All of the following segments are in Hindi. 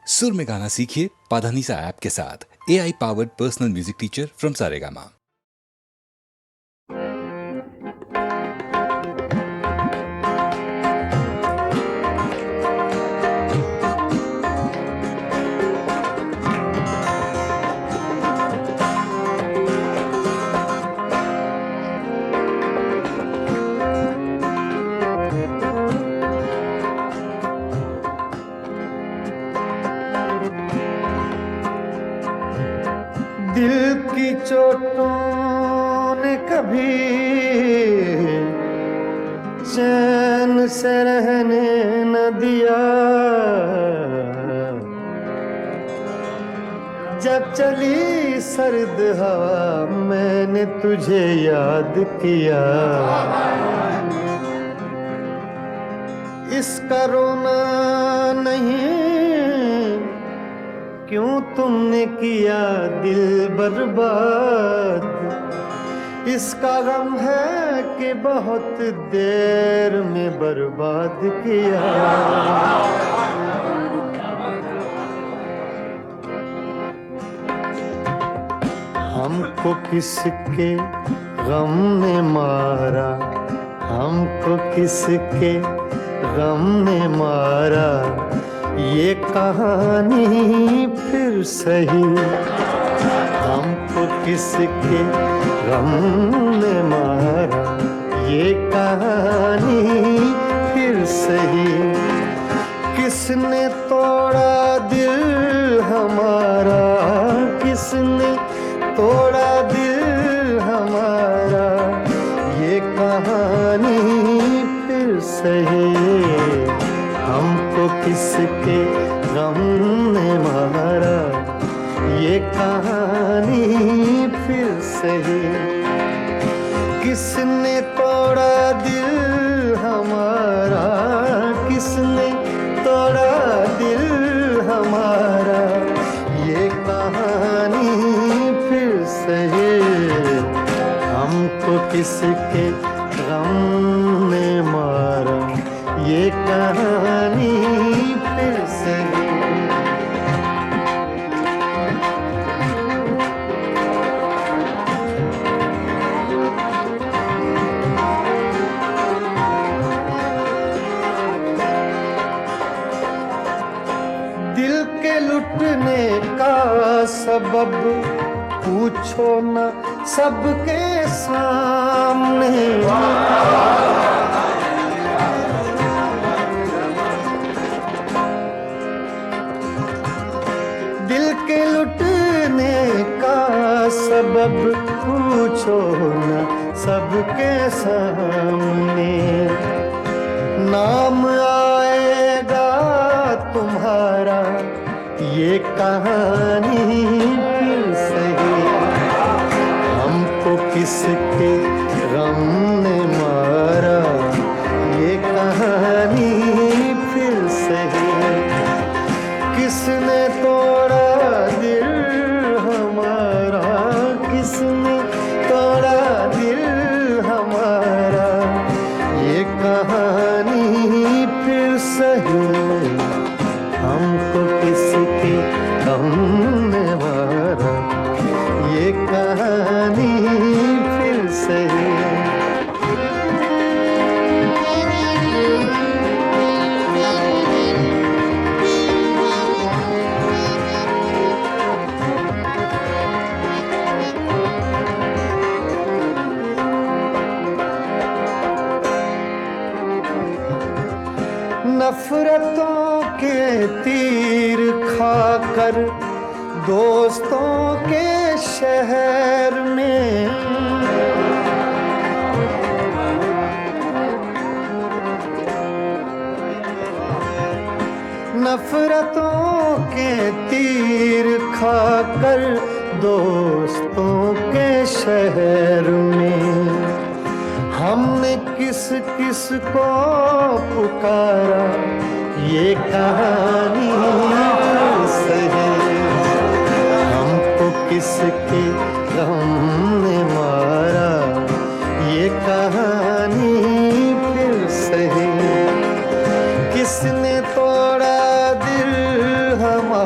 सुर में गाना सीखिए पाधानीसा ऐप के साथ। AI powered personal music teacher from Saregama. दिल की चोटों ने कभी चैन से रहने न दिया। जब चली सर्द हवा मैंने तुझे याद किया। इसका रोना नहीं क्यों तुमने किया दिल बर्बाद। इसका गम है कि बहुत देर में बर्बाद किया। हमको किसके गम ने मारा, हमको किसके गम ने मारा। ये कहानी फिर सही हमको किसके गम ने मारा। ये कहानी फिर सही किसने तोड़ा दिल हमारा, किसने तोड़ा दिल हमारा। ये कहानी फिर सही हमको किसके गम ने मारा। ये कहानी फिर सही किसने तोड़ा दिल हमारा, किसने तोड़ा दिल हमारा। ये कहानी फिर सही हमको किसके गम ने मारा। ये कहानी फिर सही दिल के लुटने का सबब पूछो न सबके सामने। दिल के लुटने का सबब पूछो न सबके सामने। नाम आएगा तुम्हारा ये कहानी फिर सही हमको किसके गम ने मारा। ये कहानी फिर सही किसने तोड़ा दिल हमारा, किसने तोड़ा दिल हमारा। ये कहानी फिर सही हमको किसके गम ने मारा। ये कहानी फिर सही नफरतों के तीर खाकर दोस्तों के शहर में। नफरतों के तीर खाकर दोस्तों के शहर में। हमने किस किस को पुकारा। ये कहानी सही हमको किसके गम ने मारा। ये कहानी फिर सही किसने तोड़ा दिल हमारा।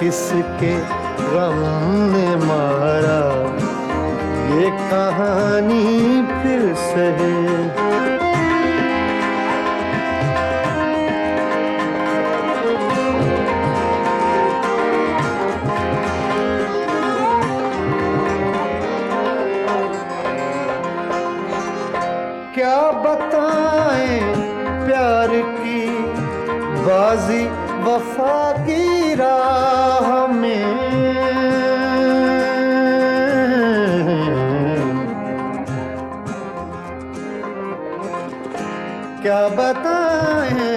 किसके गम ने मारा, ये कहानी फिर से है। क्या बताएं प्यार की बाजी वफा की राह में, क्या बताएं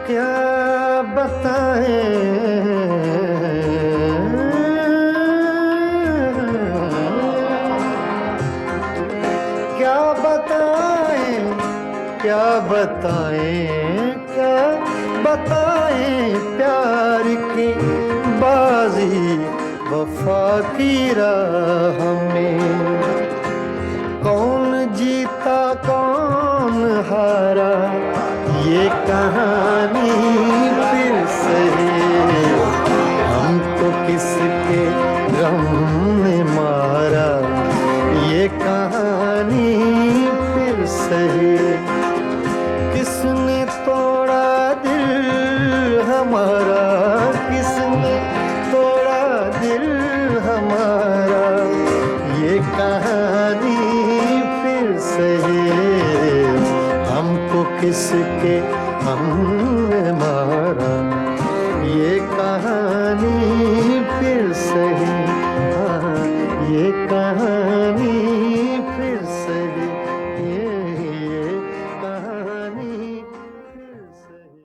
क्या बताएं क्या बताएं क्या बताएं प्यार की बाजी वफा की राह में। कौन जीता कौन हारा, ये कहानी फिर से है। हमको किसके गम ने मारा, ये कहानी फिर से है। किसने तोड़ा दिल हमारा, किसने तोड़ा दिल हमारा, ये कहानी फिर से है। हमको किसके हमने मारा, ये कहानी फिर से है। हाँ, ये कहानी फिर से है। ये कहानी फिर से है।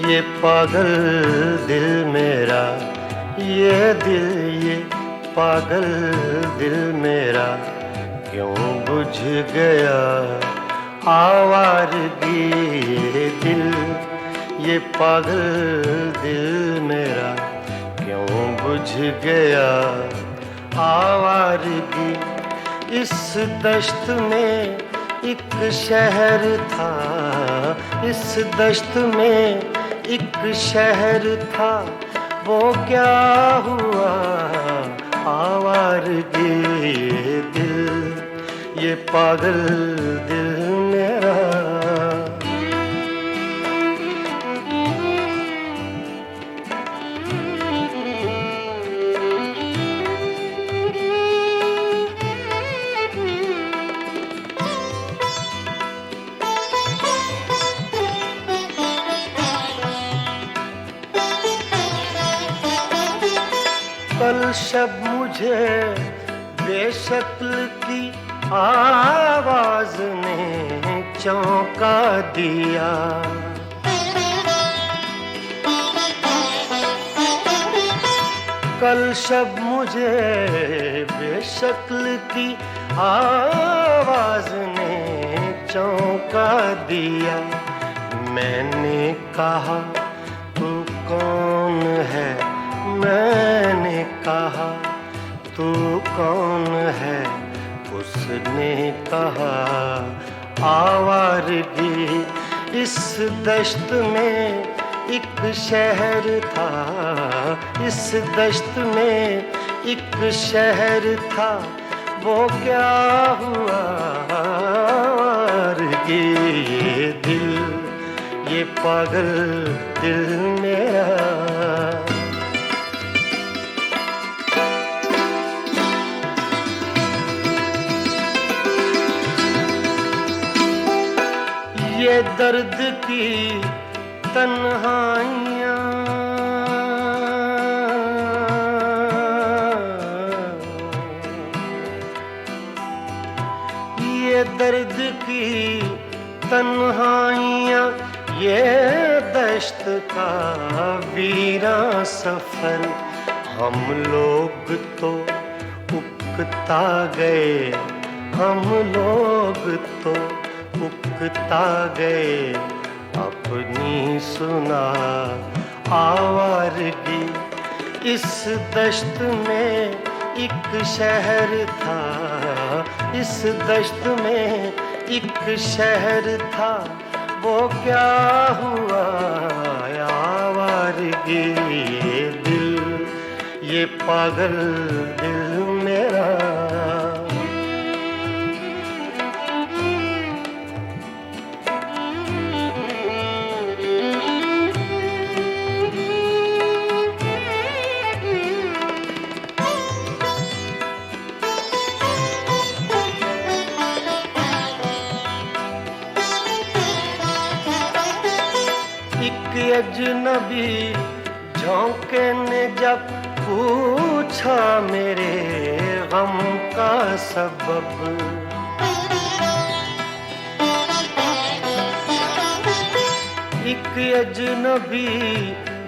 ये पागल दिल मेरा, ये दिल ये पागल दिल मेरा, क्यों बुझ गया आवारगी। ये दिल ये पागल दिल मेरा, क्यों बुझ गया आवारगी। इस दश्त में एक शहर था, इस दश्त में एक शहर था, वो क्या हुआ आवारगी। ये दिल ये पागल दिल मेरा। कल शब मुझे बेशक्ल की आवाज ने चौंका दिया। कल शब मुझे बेशक्ल की आवाज ने चौंका दिया। मैंने कहा तू कौन है, मैंने कहा तू कौन है। उसने कहा आवारगी। इस दश्त में एक शहर था, इस दश्त में एक शहर था, वो क्या हुआ आवारगी। ये दिल ये पागल दिल मेरा। दर्द की तन्हाइयाँ, ये दर्द की तन्हाइयाँ, ये दश्त का वीरां सफर, हम लोग तो उकता गए, हम लोग तो उकता गए, अपनी सुना आवारगी। इस दश्त में एक शहर था, इस दश्त में एक शहर था, वो क्या हुआ आवारगी। ये दिल, ये पागल दिल मेरा, अजनबी झोंके ने जब पूछा मेरे गम का सबब, एक अजनबी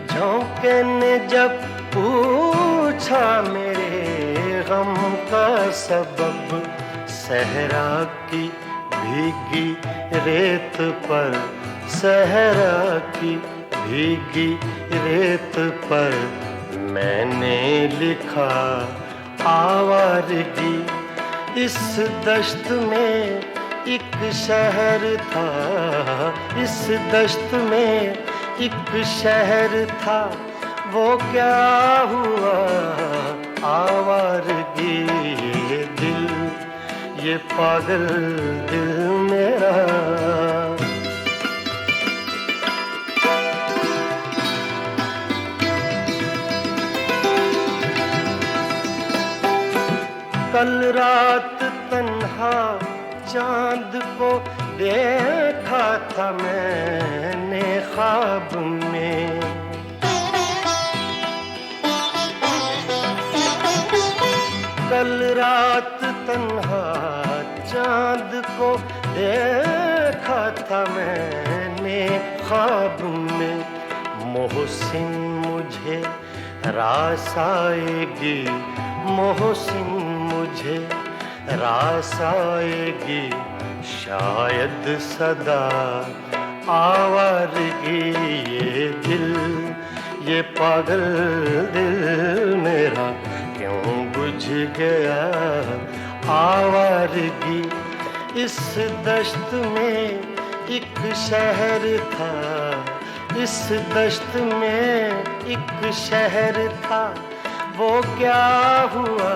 झोंके ने जब पूछा मेरे गम का सबब, सहरा की भीगी रेत पर, सहरा की भीगी रेत पर मैंने लिखा आवारगी। इस दश्त में एक शहर था, इस दश्त में एक शहर था, वो क्या हुआ आवारगी। ये दिल, ये पागल दिल मेरा, कल रात तन्हा चांद को देखा था मैंने ख्वाब में, कल रात तन्हा चांद को देखा था मैंने ख्वाब में। मोहसिन मुझे रास आएगी, मोहसिन मुझे रास आएगी, शायद सदा आवारगी। ये दिल, ये पागल दिल मेरा क्यों बुझ गया आवारगी। इस दश्त में एक शहर था, इस दश्त में एक शहर था, वो क्या हुआ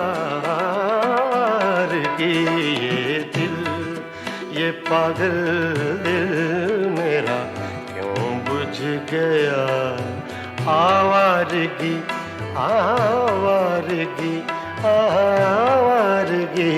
आवारगी। ये दिल, ये पागल दिल मेरा क्यों बुझ गया आवारगी, आवारगी, आवारगी।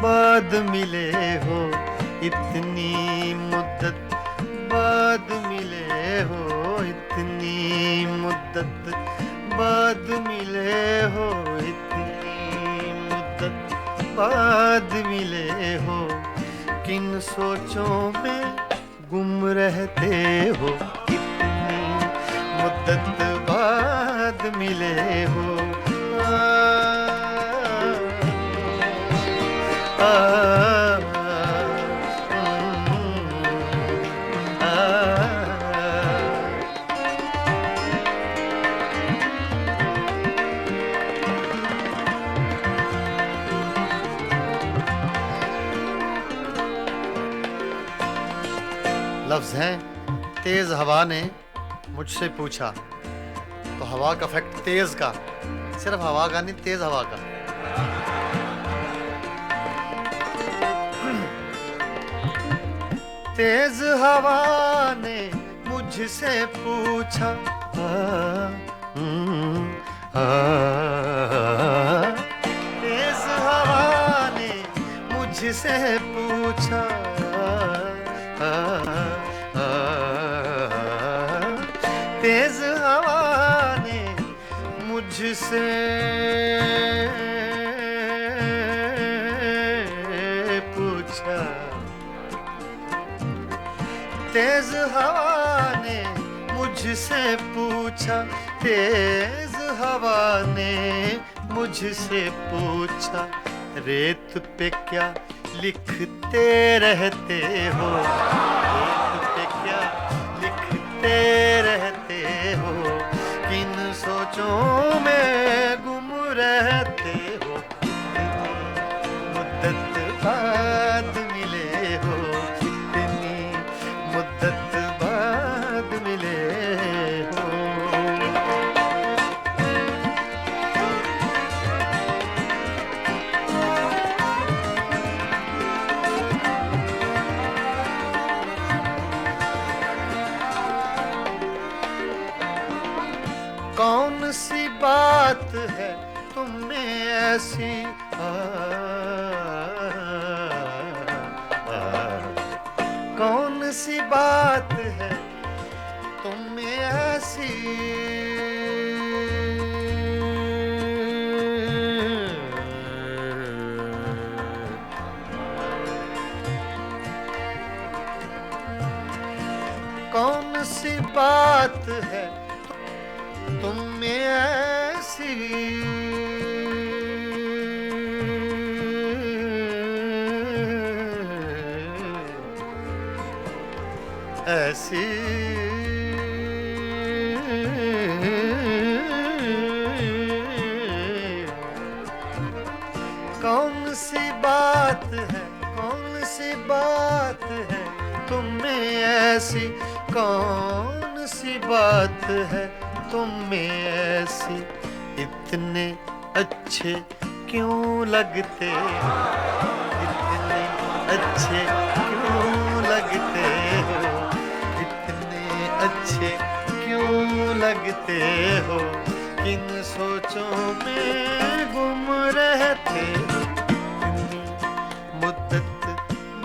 बाद मिले हो, इतनी मुद्दत बाद मिले हो, इतनी मुद्दत बाद मिले हो, इतनी मुद्दत बाद मिले हो। किन सोचों में गुम रहते हो, मुद्दत बाद मिले हो। आ, लफ्ज हैं तेज हवा ने मुझसे पूछा, तो हवा का फैक्ट तेज का, सिर्फ हवा का नहीं, तेज हवा का। तेज हवा ने मुझसे पूछा, तेज हवा ने मुझसे पूछा, तेज हवा ने मुझसे पूछा, तेज हवा ने मुझसे पूछा, तेज हवा ने मुझसे पूछा, रेत पे क्या लिखते रहते हो, रेत पे क्या लिखते रहते हो, किन सोचों में गुम रहते हो, मुद्दत बाद मिले हो, इतनी मुद्दत बाद मिले हो। कौन सी बात है तुम में ऐसी, कौन सी बात है तुम में ऐसी, कौन सी बात है तुम में ऐसी, ऐसी कौन सी बात है, कौन सी बात है तुम में ऐसी, कौन सी बात है तुम में ऐसी, इतने अच्छे क्यों लगते हो, इतने अच्छे क्यों लगते हो, इतने अच्छे क्यों लगते हो, किन सोचों में गुम रहते हो, मुद्दत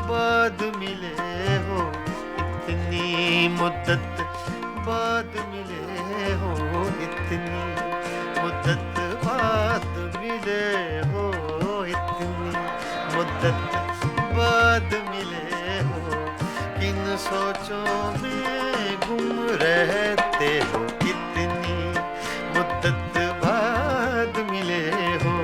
बाद मिले हो, इतनी मुद्दत बाद मिले हो, इतनी मुद्दत बाद मिले हो, इतनी मुद्दत बाद मिले हो, किन सोचों में गुम रहते हो, इतनी मुद्दत बाद मिले हो।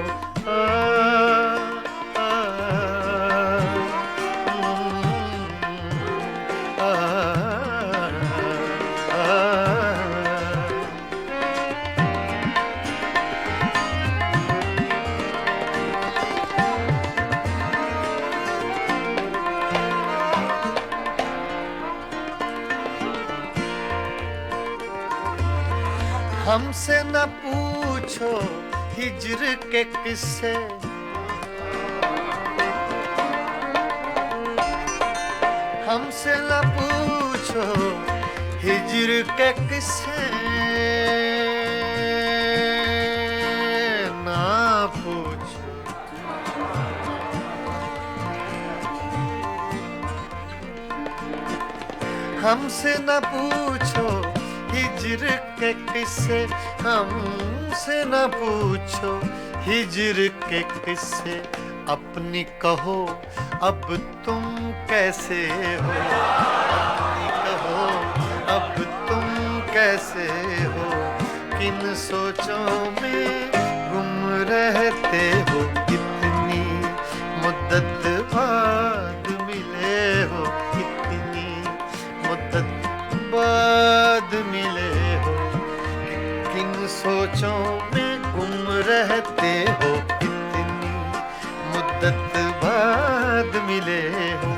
हमसे न पूछो हिज्र के किस्से, हमसे न पूछो हिज्र के किस्से, ना पूछो, हमसे न पूछो हिज्र के किस्से, हमसे न पूछो हिज्र के किस्से, अपनी कहो अब तुम कैसे हो, अपनी कहो अब तुम कैसे हो, किन सोचों में गुम रहते हो, कितनी मुद्दत बाद मिले हो, कितनी मुद्दत बाद मिले हो, किन सोचों में गुम रहते हो, कितनी मुद्दत बाद मिले हो।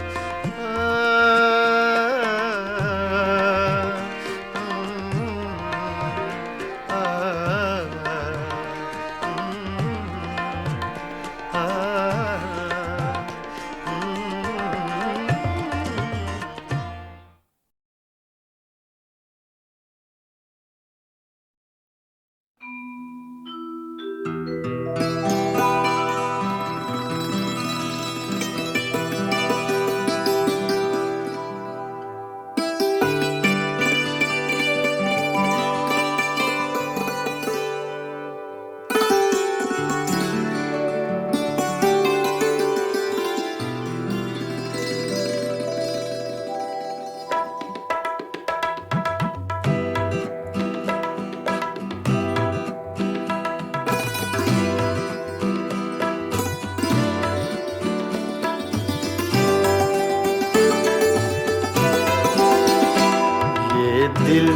दिल,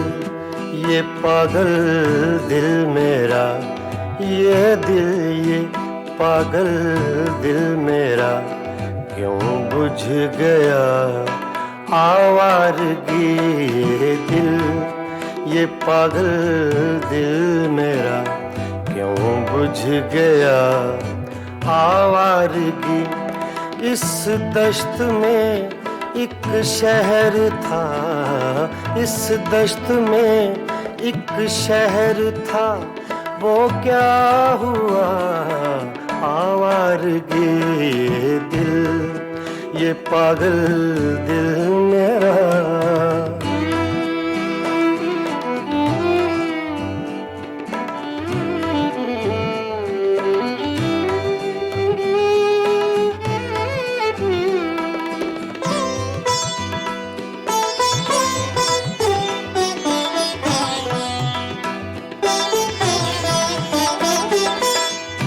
ये पागल दिल मेरा, ये दिल, ये पागल दिल मेरा, क्यों बुझ गया आवारगी। ये दिल, ये पागल दिल मेरा, क्यों बुझ गया आवारगी। इस दश्त में एक शहर था, इस दश्त में एक शहर था, वो क्या हुआ आवारगी। ये दिल, ये पागल दिल मेरा।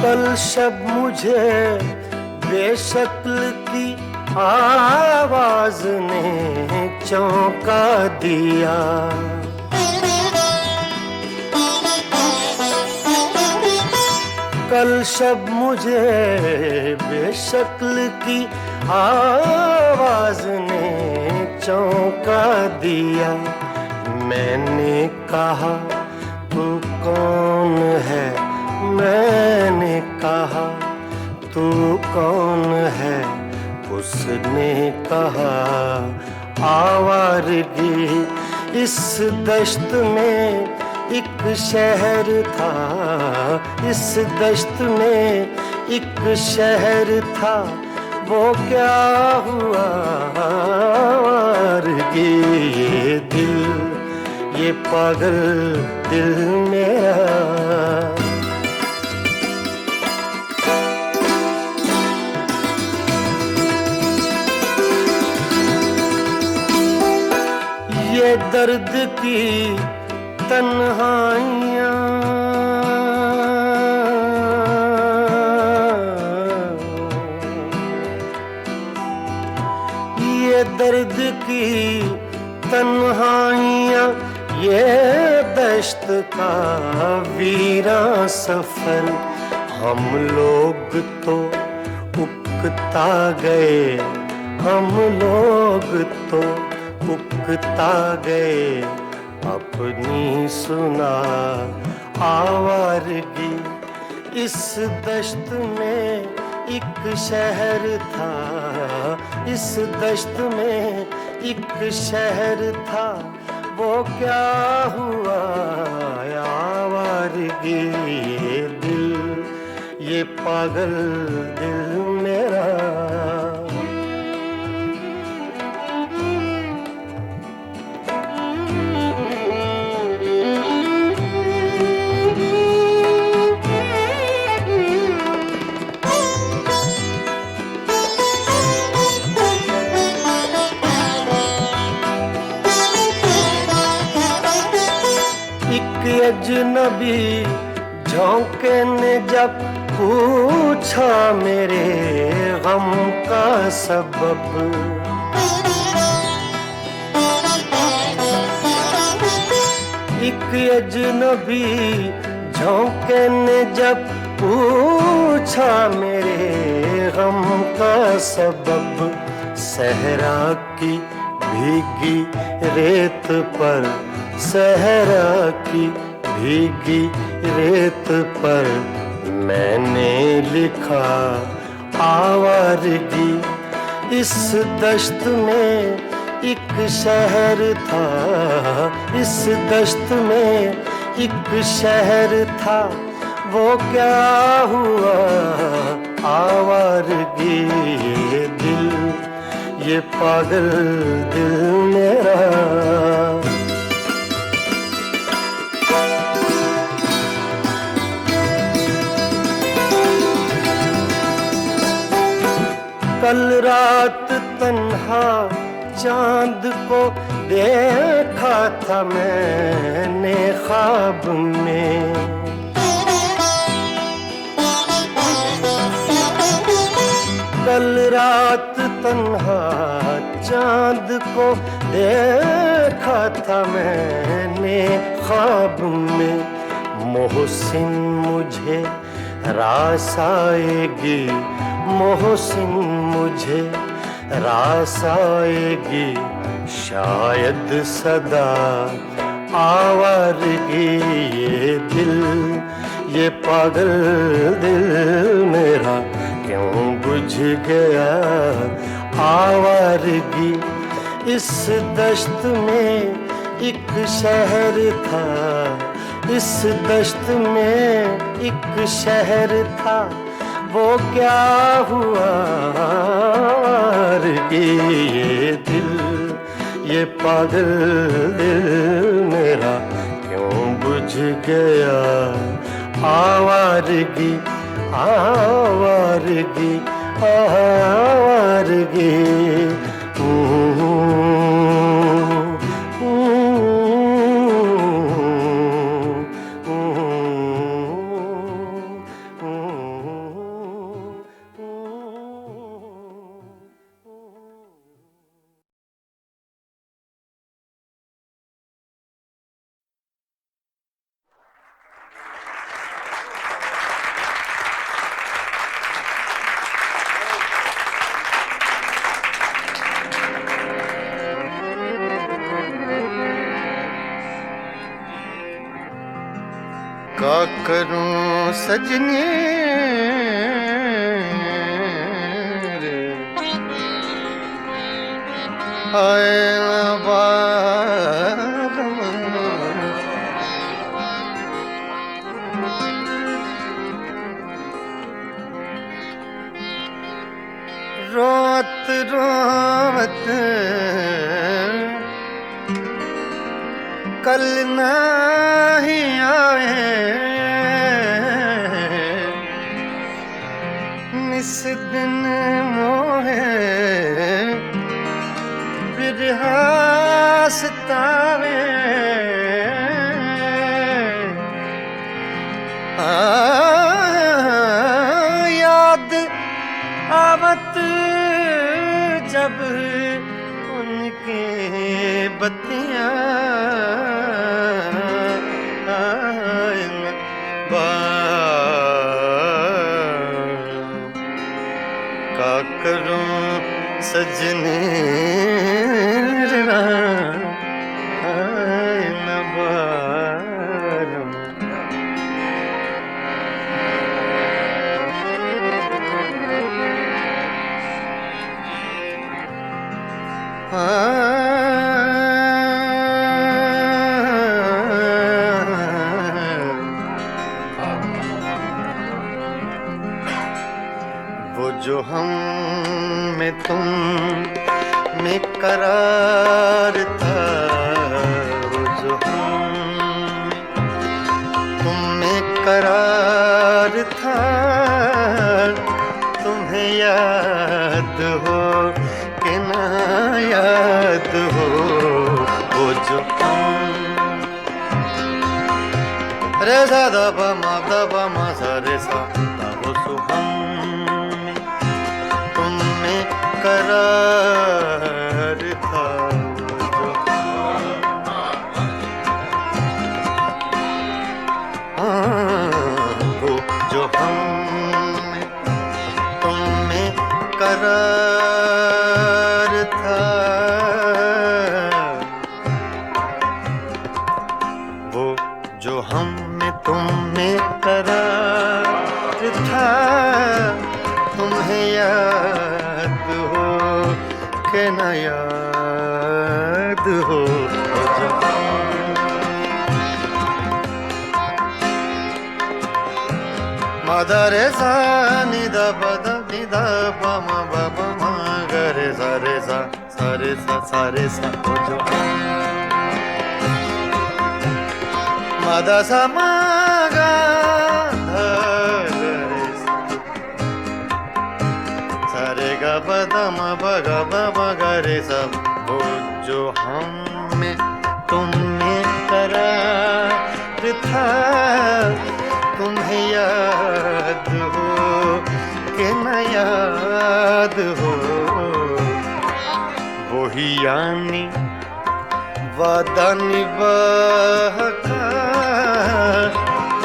कल शब मुझे बेशक्ल की आवाज ने चौंका दिया। कल शब मुझे बेशक्ल की आवाज ने चौंका दिया। मैंने कहा तू कौन है, मैंने कहा तू कौन है, उसने कहा आवारगी। इस दश्त में एक शहर था, इस दश्त में एक शहर था, वो क्या हुआ आवारगी। ये दिल, ये पागल दिल मेरा। ये दर्द की तन्हाइयाँ, ये दर्द की तन्हाइयाँ, ये दश्त का वीरां सफर। हम लोग तो उकता गए, हम लोग तो उकता गए, अपनी सुना आवारगी। इस दश्त में एक शहर था, इस दश्त में एक शहर था, वो क्या हुआ आवारगी। ये दिल, ये पागल दिल मेरा। नबी झोंके ने जब पूछा मेरे गम का सबब, एक अजनबी झोंके ने जब पूछा मेरे गम का सबब, सहरा की भीगी रेत पर, सहरा की भीगी रेत पर मैंने लिखा आवारगी। इस दश्त में एक शहर था, इस दश्त में एक शहर था, वो क्या हुआ आवारगी। ये दिल, ये पागल दिल मेरा, कल रात तन्हा चांद को देखा था मैंने ख्वाब में, कल रात तन्हा चांद को देखा था मैंने ख्वाब में। मोहसिन मुझे रास आएगी, मोहसिन मुझे रास आएगी, शायद सदा आवारगी। ये दिल, ये पागल दिल मेरा क्यों बुझ गया आवारगी। इस दश्त में एक शहर था, इस दश्त में एक शहर था, वो क्या हुआ आवारगी। ये दिल, ये पागल दिल मेरा क्यों बुझ गया आवारगी, आवारगी, आवारगी। का करूं सजनी रे, आए ना बारम, रोत रोत कल नहीं आए, निस दिन मोहे बिरहा सतावे। याद आवत जब उनके बत्तियां, का करूं सजनी न बारम। वो जो हम में तुम में करार था, वो जो हम तुम में करार था, तुम्हें याद हो कि ना याद हो। वो जो हम रे सा द प म सा रे सा हो सुहम में तुम में करार था जो वो जो हम में तुम में करार था वो जो हम में तुम में करार था तुम्हें याद हो के न याद हो जो मद रे सा नि द प द नि द प म ब प म ग रे सा रे सा सा रे सा सा रे सा हो जो मद सा म ग ध रे सा सा रे ग प द म प ग प म ग रे सा वो जो हम में तुम में करार था तुम्हें याद हो कि न याद हो वही यानी वादा निभाह का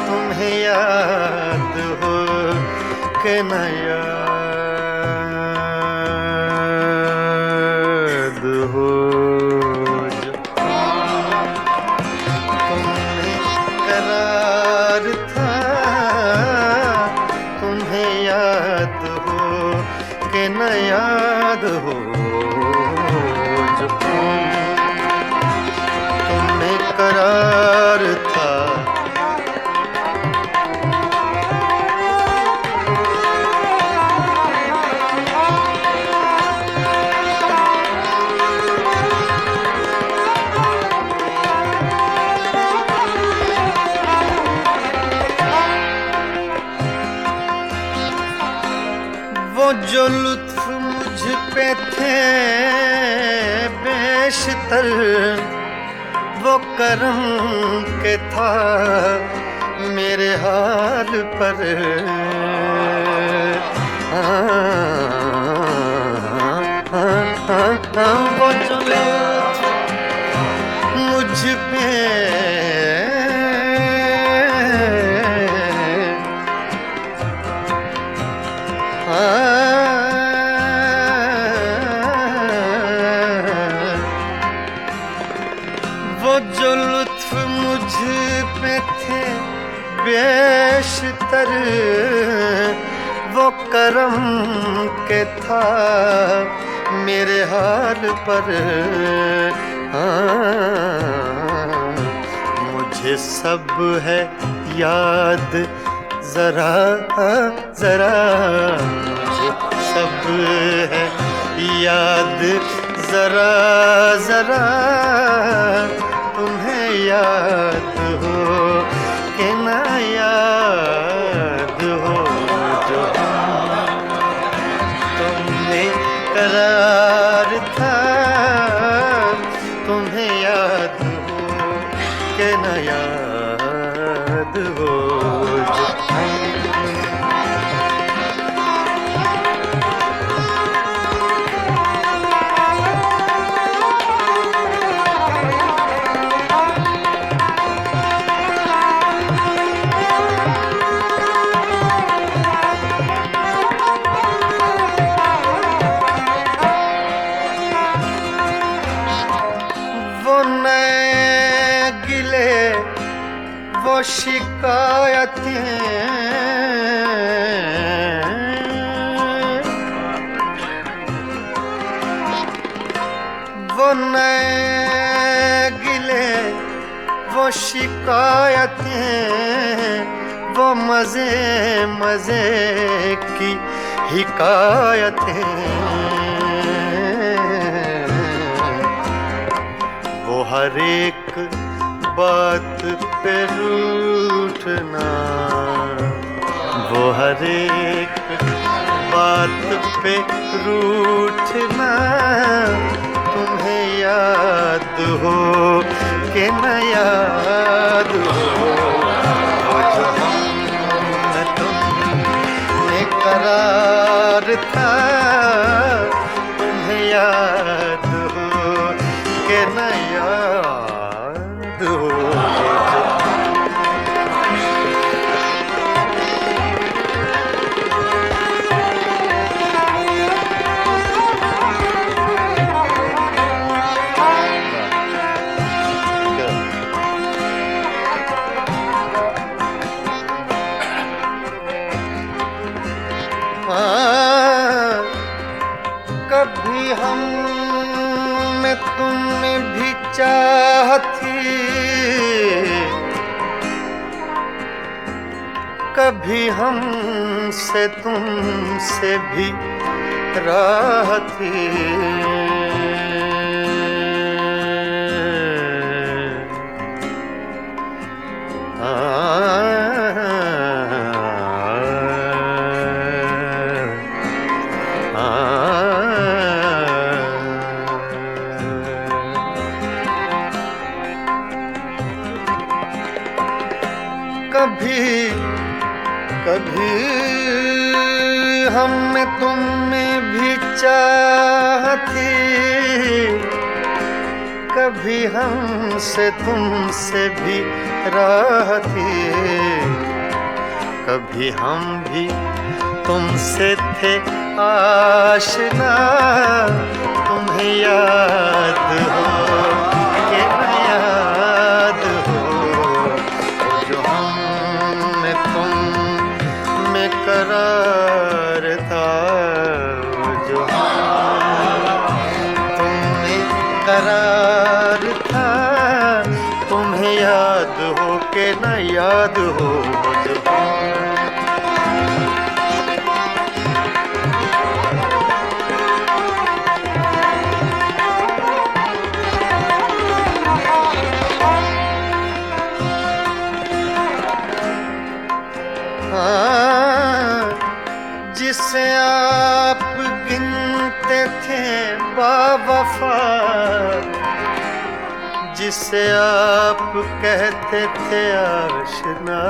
तुम्हें याद हो कि न याद हो जो तुम्हें करार था तुम्हें याद हो कि न याद हो जो तुम्हें करार था वो जो लुत्फ मुझ पे थे बेशतर वो करम के था मेरे हाल पर वो जो लुत्फ मुझ पे वो जो लुत्फ मुझ पे थे बेशतर वो करम के था मेरे हाल पर मुझे सब है याद जरा जरा मुझे सब है याद जरा जरा तुम्हें याद हो कि न याद हो जो तुमने करार था तुम्हें याद हो कि न याद हो जो वो शिकायतें वो नए गिले वो शिकायतें वो मजे मजे की हिकायतें वो हर एक बात पे रूठना वो हर एक बात पे रूठना तुम्हें याद हो कि न याद हो था, तुम्हें याद हो कि न याद हो। कभी हम में तुमने भी चाह थी, कभी हम से तुमसे भी राह थी। कभी कभी हम में तुम में भी चाह थी, कभी हम से तुमसे भी राह थी। कभी हम भी तुमसे थे आशना, तुम्हें याद हो कि न याद हो। जो हम में तुम में करार था, जो तुम में करार था, तुम्हें याद हो कि न याद हो। जो जिसे आप गिनते थे बावफा, जिसे आप कहते थे आशना,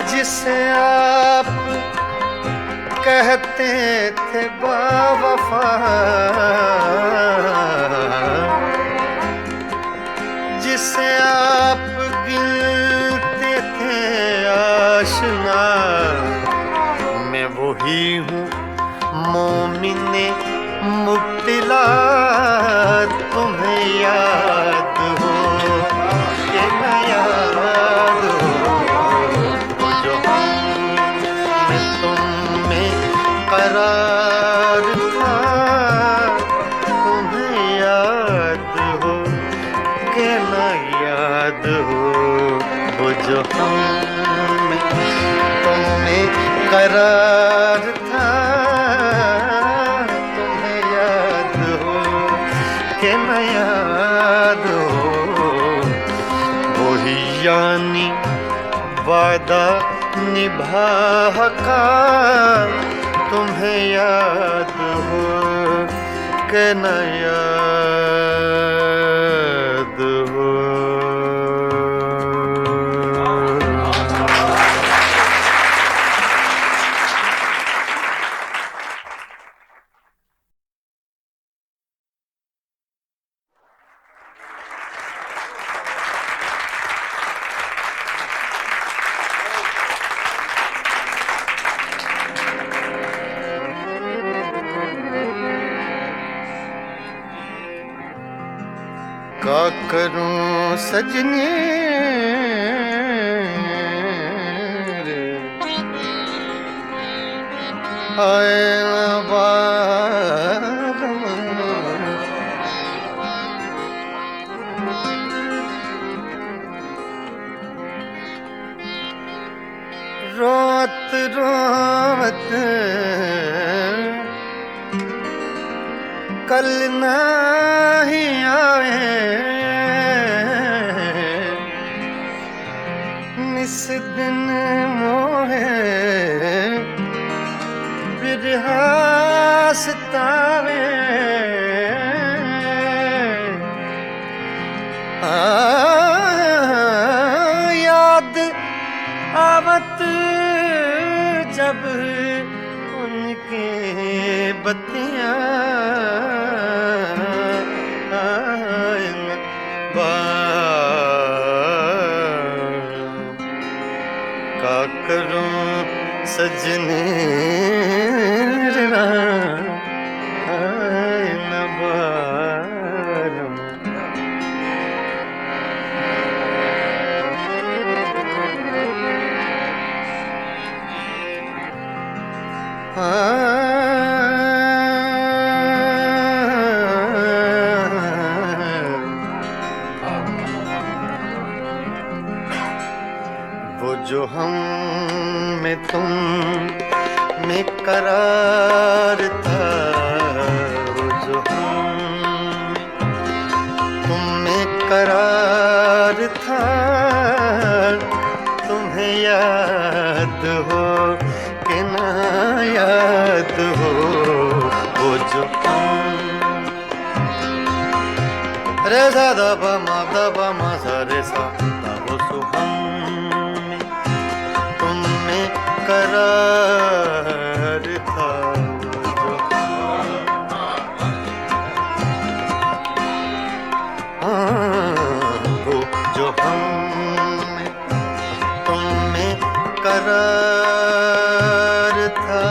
जिसे आप कहते थे बावफा, जिसे आप गिनते थे आशना, मैं वही हूँ मोमिने मुब्तिला, तुम्हें याद हो कि न याद हो। करार था, तुम्हें याद हो कि न याद हो। वो जो हम में तुम्हें करार था, तुम्हें याद हो कि न याद हो। वही यानी वादा निभा का, तुम्हें याद हो कि न याद हो। क्या करूं सजनी रे, आए न बार रोत रोत कल नहीं आए, इस दिन मोहे बिरहा सतावे याद आवत जब उनके बत्तियां का करूं सजने वो जो हम में तुम में करार था, वो जो हम तुम में करार था, तुम्हें याद हो कि ना याद हो। वो जो हम रे सा दा पा मा सा रे सा दा वो सो हम करार था, वो जो हम तुम में करार था,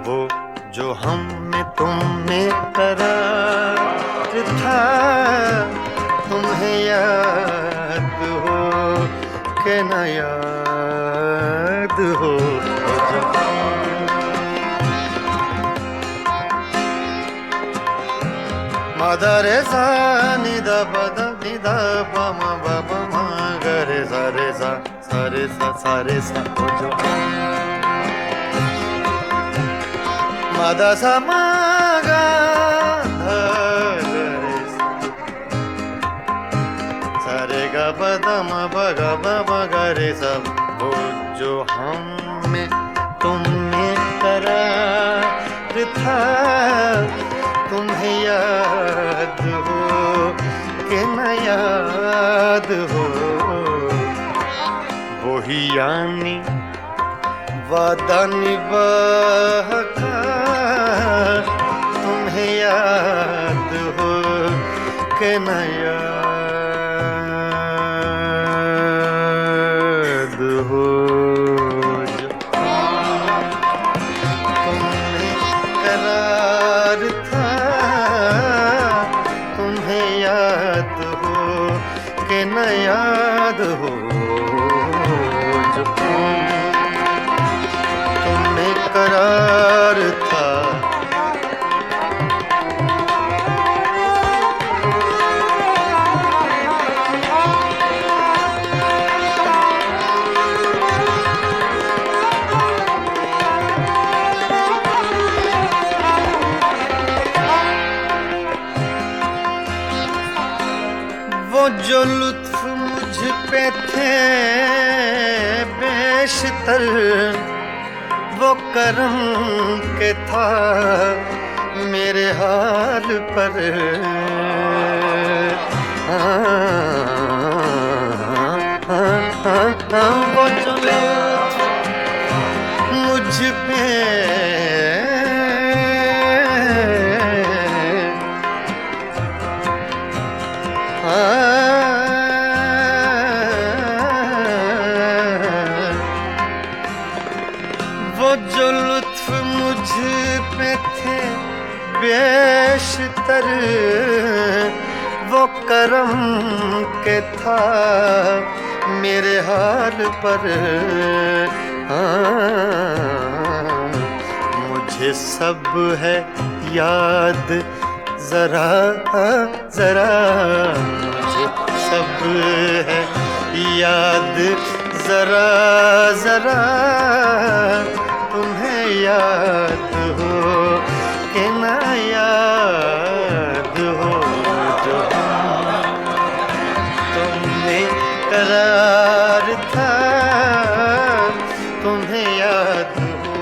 वो जो हम में तुम में करार था, तुम्हें याद हो के न याद हो। मादा रे सा नि दा पा दा नि दा पा मा बा पा मा गा रे सा रे सा सा रे सा सा रे सा। वो जो मादा सा मा गा धा रे सा रे गा पा दा मा बा गा बा बा गा रे सा। वो जो हम में तुम में करार था, तुम्हें याद हो कि न याद हो। वही यानी वादा निभाका, तुम्हें याद हो कि न याद हो। तुम्हें करार था, तुम्हें याद हो कि न याद हो। जो तुम्हें करार था, वो जो लुत्फ मुझ पे थे बेशतर, वो करम के था मेरे हाल पर। वो जो लुत्फ मुझ पे वो जो लुत्फ मुझ पे थे बेशतर, वो करम के था मेरे हाल पर। मुझे सब है याद जरा जरा, मुझे सब है याद जरा जरा, तुम्हें याद हो कि ना याद हो। जो करार था, तुम्हें याद हो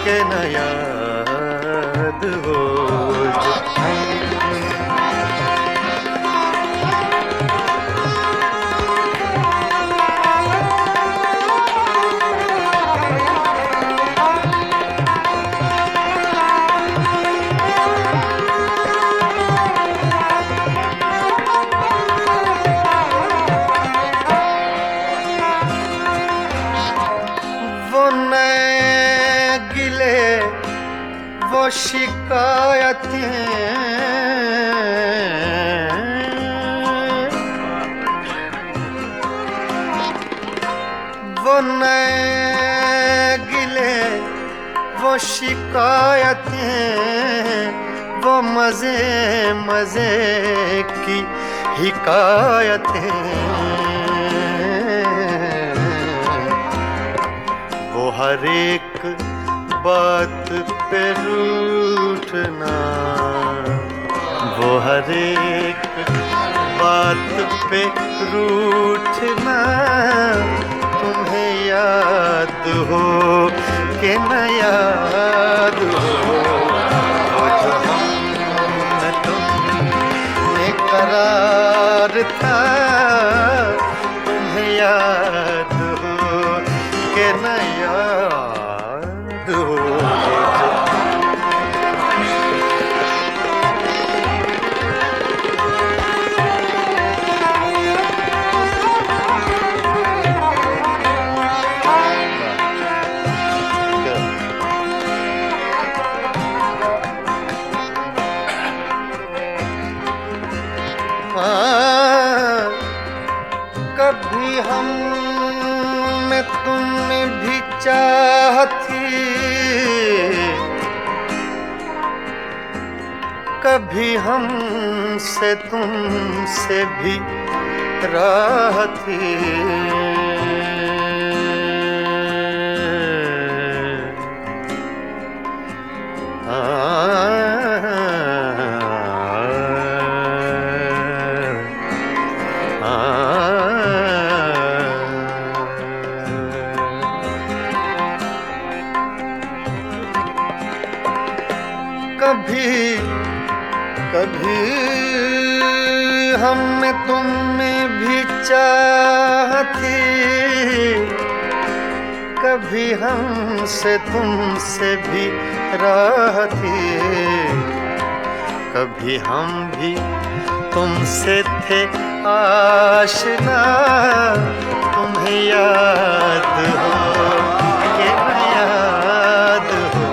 कि न याद हो जो वो नए गिले वो शिकायतें, वो नए गिले वो शिकायतें, वो मजे मजे की हिकायतें, वो हर एक बात पे रूठना, वो हर एक बात पे रूठना, तुम्हें याद हो कि न याद हो वो जो हम तुमने करार था, तुम्हें याद हो कि न याद हो कभी हम में तुमने भी चाहती, कभी हम से तुमसे भी राहती, कभी कभी हम में तुम में भी चाहती, कभी हम से तुमसे भी राहती, कभी हम भी तुमसे थे आशना, तुम्हें याद हो कि न याद हो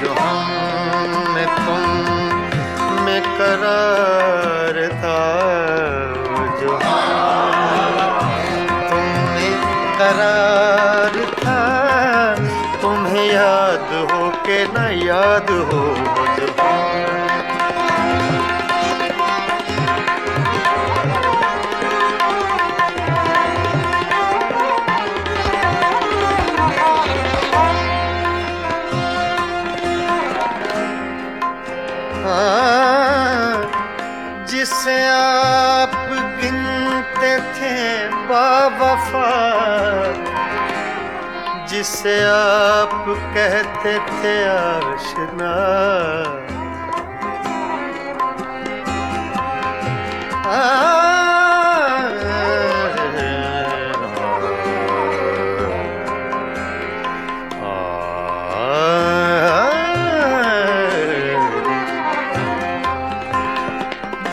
जो हम में तुम में करार था, जो तुम्हें करार था, तुम्हें याद हो कि न याद हो जो जिसे आप गिनते थे बावफा, जिसे आप कहते थे आशना,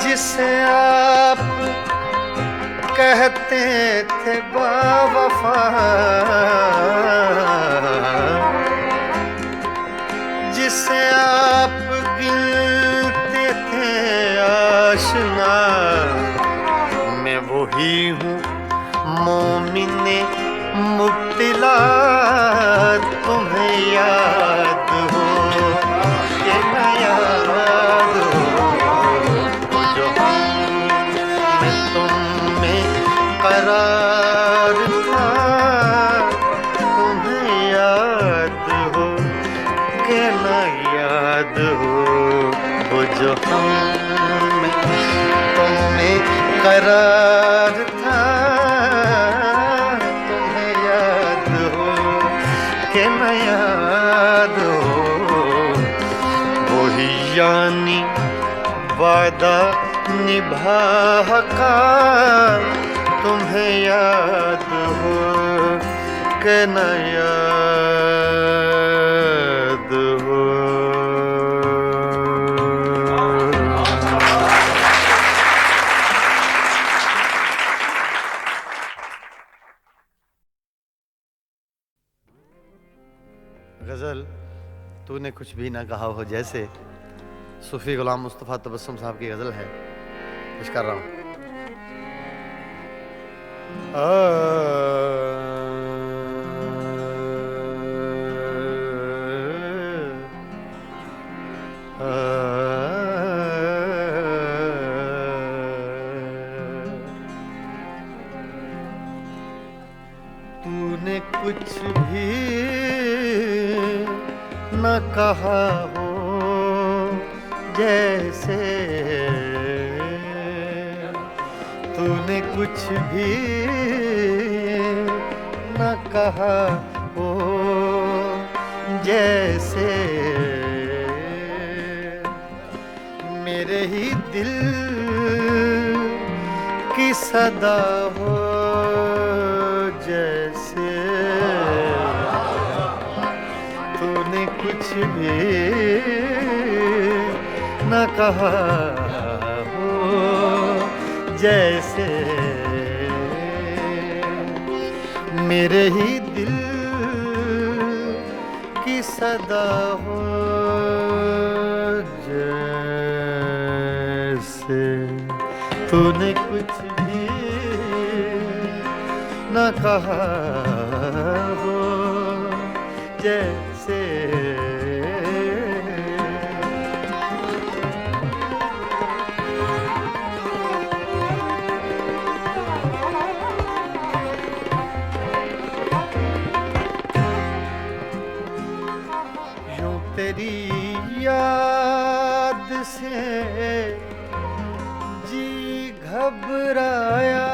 जिसे आप कहते थे बावफा, जिसे आप गिनते थे आशना, मैं वही हूँ मोमिने मुब्तिला, तुम्हें याद हो कि न याद हो जो मैं तुम में करार था, तुम्हें याद हो कि न याद हो वो जो हम में तुम में करार था, निभा का तुम्हें याद हो कि न याद हो। गज़ल तूने कुछ भी ना कहा हो जैसे सूफी गुलाम मुस्तफ़ा तबस्सुम साहब की गज़ल है, पेश कर रहा हूँ। तूने कुछ भी न कहा हो जैसे, तूने कुछ भी न कहा हो जैसे, मेरे ही दिल की सदा हो जैसे। तूने कुछ भी न कहा हो जैसे, मेरे ही दिल की सदा हो जैसे। तूने कुछ भी न कहा हो जैसे। यूं तेरी याद से जी घबराया,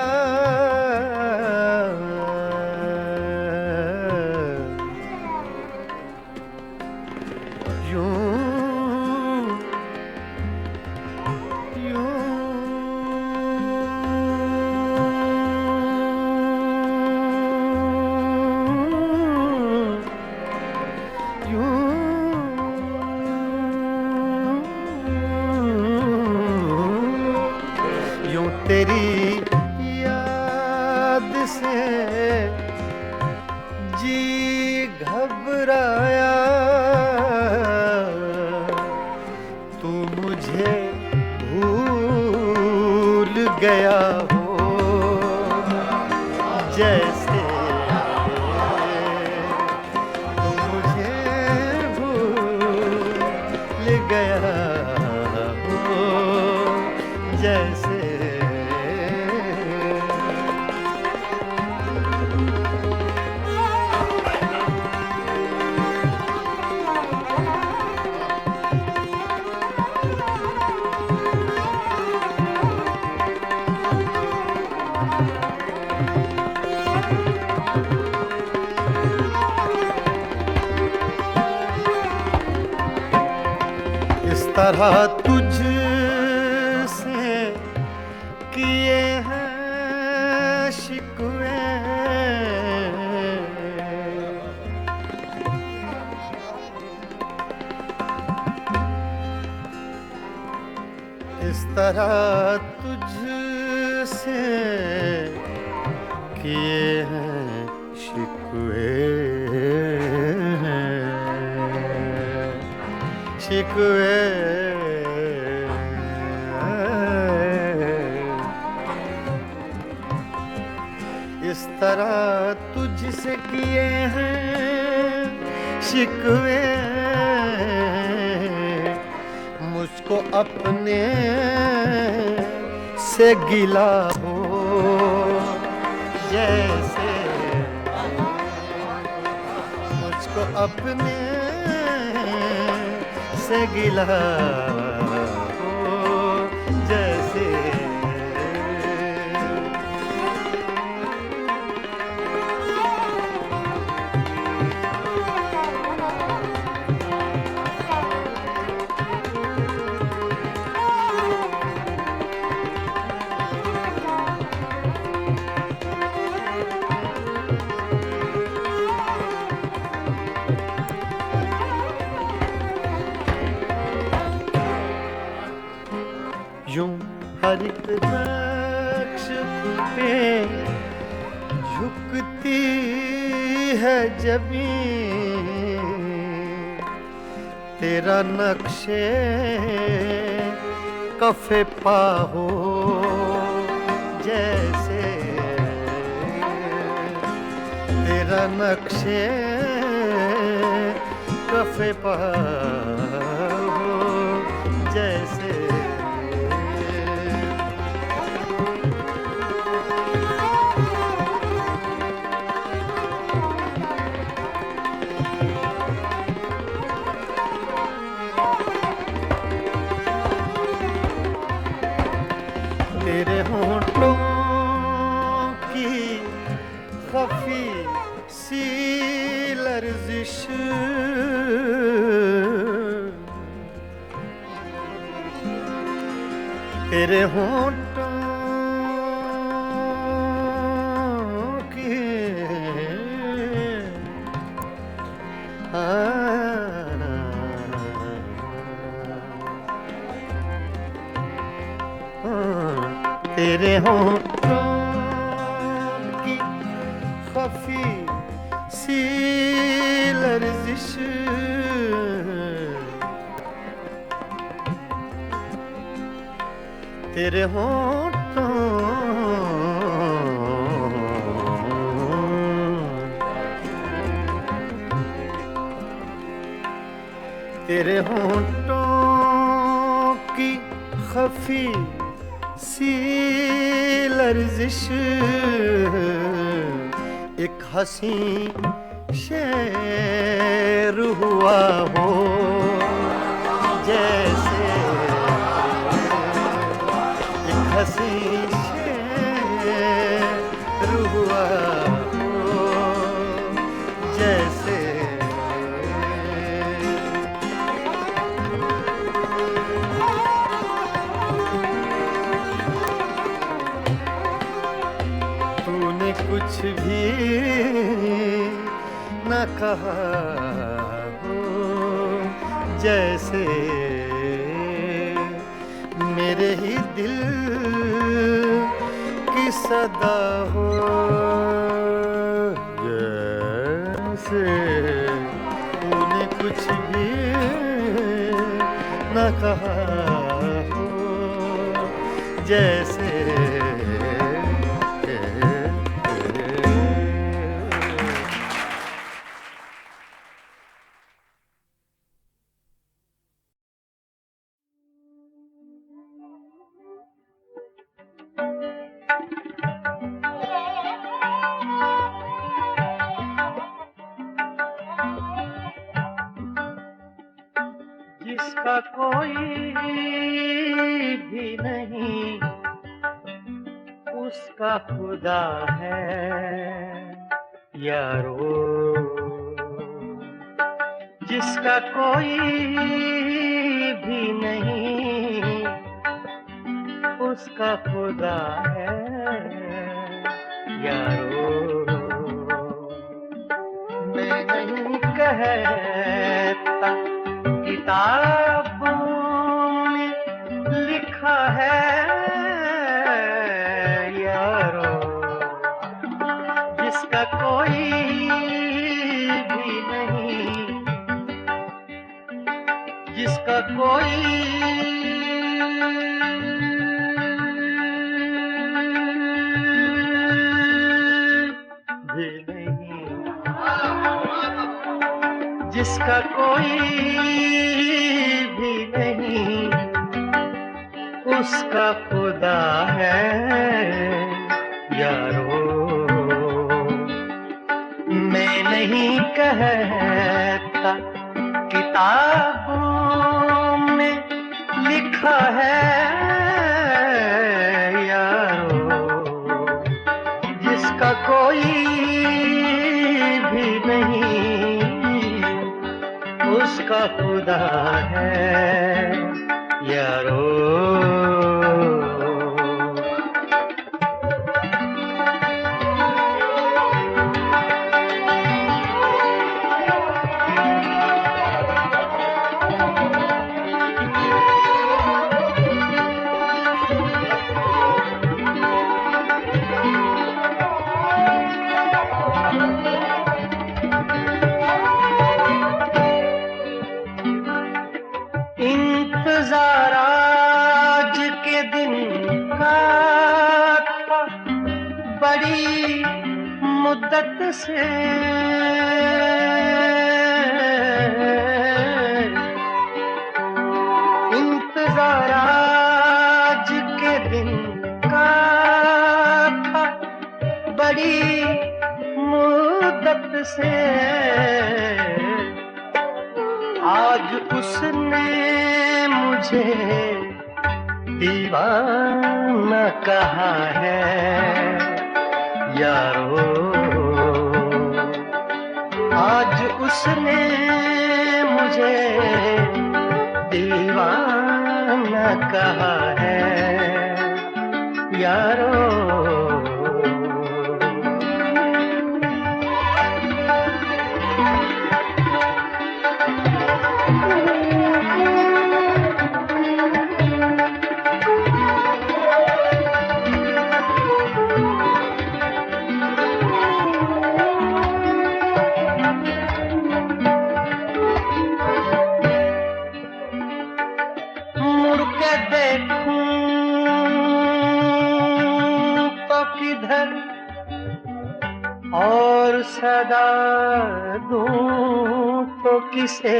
तेरी याद से जी घबराया। तू मुझे भूल गया हो जैसे, तू मुझे भूल गया हो जैसे। इस तरह तुझसे किए हैं शिकवे, इस तरह तुझसे किए हैं शिकवे, शिकवे। इस तरह तुझसे किए हैं शिकवे, मुझको अपने से गिला हो जैसे, मुझको अपने से गिला हो जैसे। हर एक नक्श पे झुकती है जमीन, तेरा नक्शे कफे पा हो जैसे, तेरा नक्शे कफे पा हो जैसे। तेरे होंठों की खफी सी लर्जिश, तेरे होंठों की तेरे होंठों की खफी सी लर्जिश, तेरे होंठों तेरे होंठों की खफी सी लर्जिश, एक हंसी शेर हुआ हो जैसे, एक हंसी शेर हुआ हो जैसे। तूने कुछ भी न कहा हो जैसे, मेरे ही दिल की सदा हो जैसे। तूने कुछ भी न कहा हो जैसे। जिसका कोई भी नहीं उसका खुदा है यारो, जिसका कोई भी नहीं उसका खुदा है यारो। मैं नहीं कहता किताबों में लिखा है यारो, जिसका कोई भी नहीं, जिसका कोई भी नहीं, जिसका कोई भी नहीं उसका खुदा है यारो। मैं नहीं कहता किताबों में लिखा है यारो, जिसका कोई भी नहीं उसका खुदा है यारो। बड़ी मुद्दत से इंतजार आज के दिन का था, बड़ी मुद्दत से आज उसने मुझे दीवाना कहा है यारो। आज उसने मुझे दीवाना कहा है यारो। और सदा दूं तो किसे,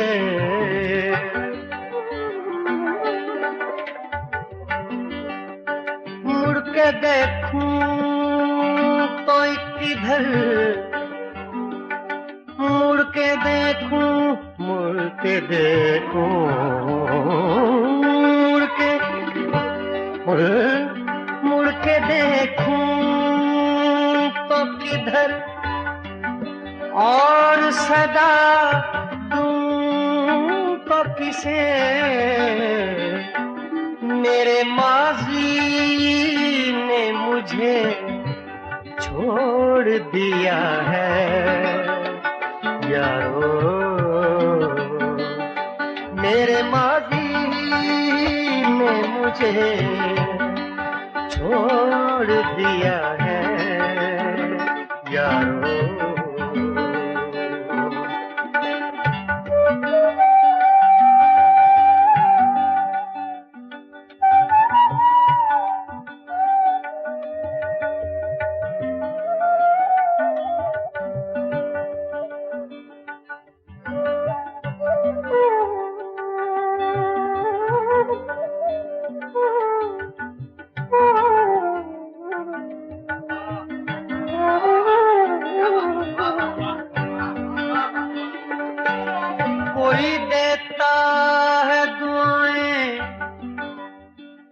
मुड़ के देखूं तो किधर, मुड़ के देखूं, मुड़ के देखूं, मुड़ के देखूं तो किधर, और सदा दूं तो किसे। मेरे माज़ी ने मुझे छोड़ दिया है यारो। मेरे माज़ी ने मुझे छोड़ दिया है यारो। कोई देता है दुआएं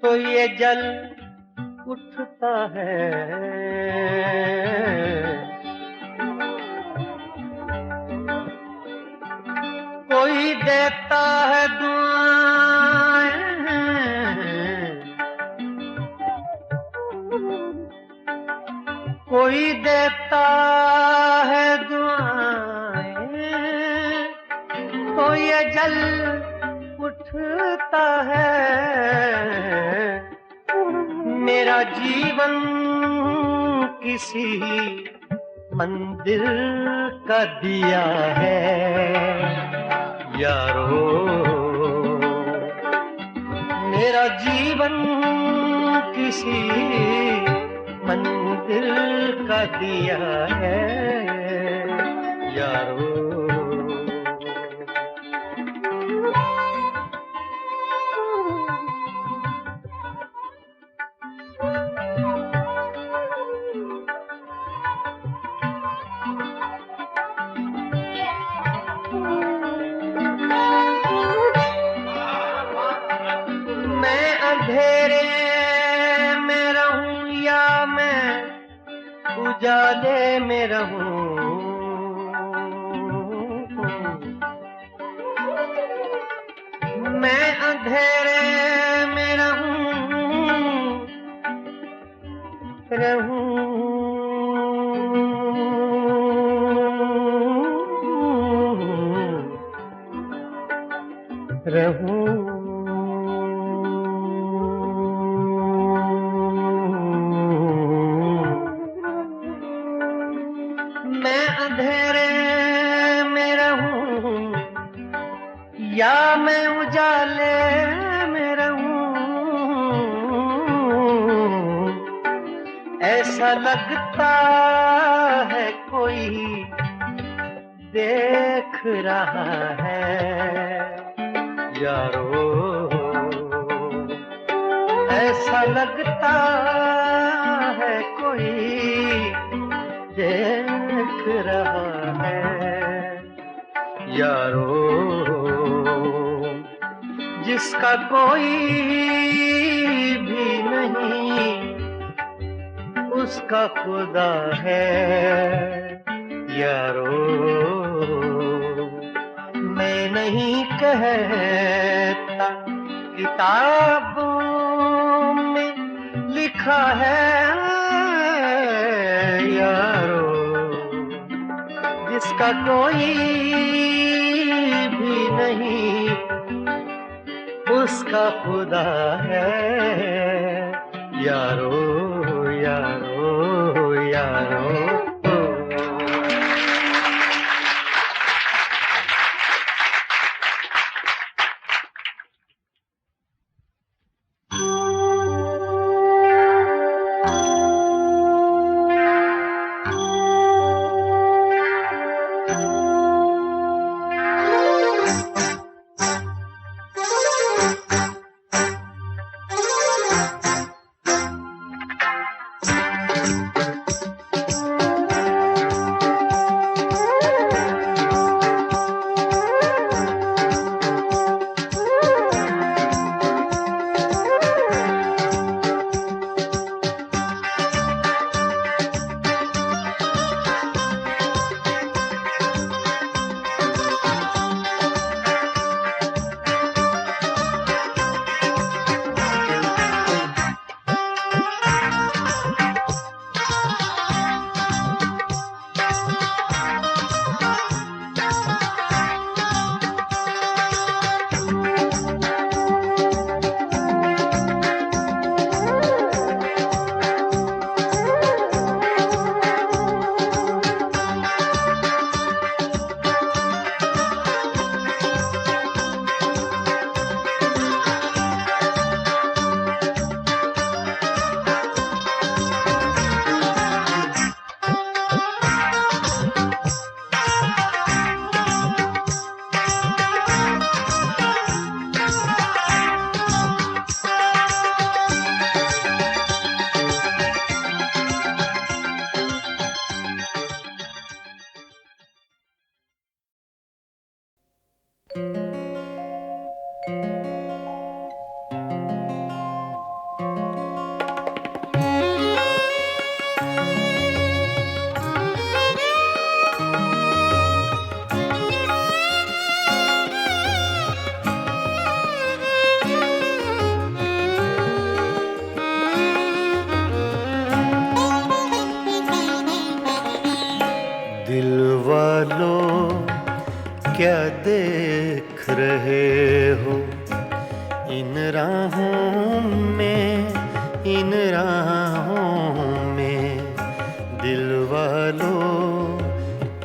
तो ये जल उठता है, कोई देता है दुआएं कोई देता है दुआएं तो ये जल उठता है। मेरा जीवन किसी मंदिर का दिया है यारो। मेरा जीवन किसी मंदिर का दिया है यारो। मैं अंधेरे में रहूं या मैं उजाले में रहूं, मैं अंधेरे में रहूं मैं अंधेरे में रहूं या मैं उजाले में रहूं, ऐसा लगता है कोई देख रहा है यारो, ऐसा लगता है कोई देख रहा है यारो, जिसका कोई भी नहीं उसका खुदा है यारो। मैं नहीं कहता किताबों में लिखा है यारो, जिसका कोई भी नहीं उसका खुदा है यारो यारो यारो। क्या देख रहे हो इन राहों में, इन राहों में दिल वालों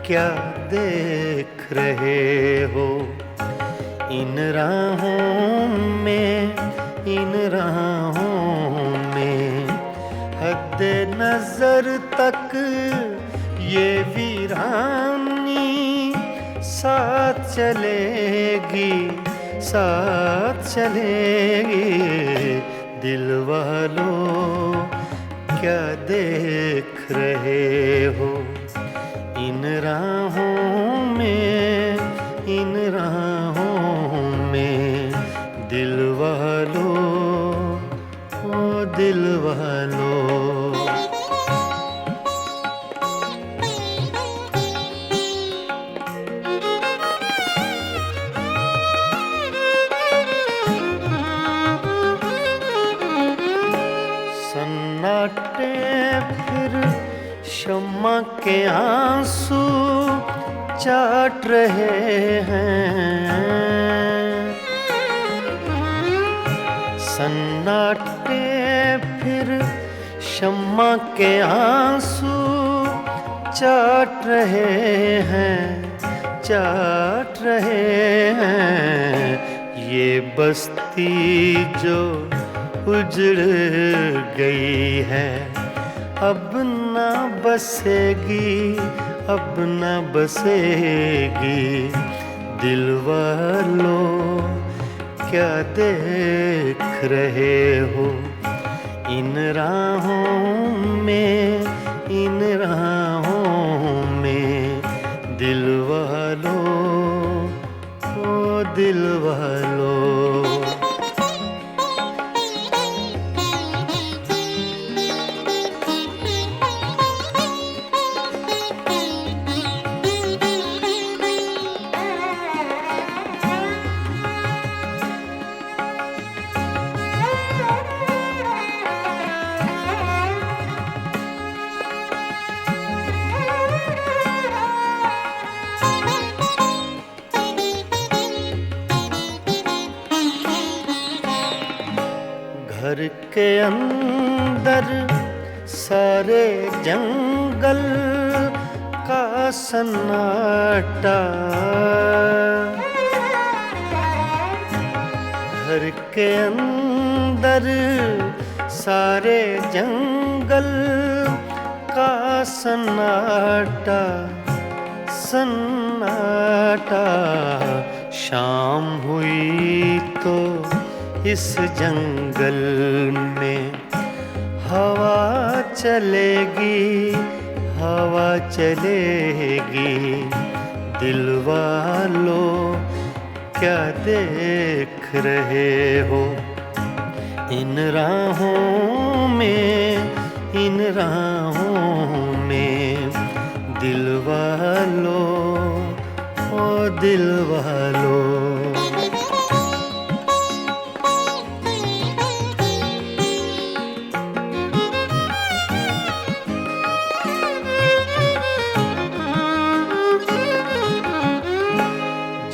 क्या देख रहे हो इन राहों में, इन राहों में हद नजर तक ये वीरानी साथ चलेगी, साथ चलेगी। दिल वालों क्या देख रहे हो इन राहों में, इन राहों में दिल वालों, ओ दिल वालों। सन्नाटे फिर शम्मा के आंसू चाट रहे हैं, सन्नाटे फिर शम्मा के आंसू चाट रहे हैं, चाट रहे हैं। ये बस्ती जो उजड़ गई है अब न बसेगी, अब न बसेगी। दिल वालों क्या देख रहे हो इन राहों में, इन राहों में। दिल वालों, ओ दिल वालों। घर के अंदर सारे जंगल का सन्नाटा, घर के अंदर सारे जंगल का सन्नाटा, सन्नाटा। शाम हुई तो इस जंगल में हवा चलेगी, हवा चलेगी। दिल वालों क्या देख रहे हो इन राहों में, इन राहों में। दिल वालों, ओ दिल वालों।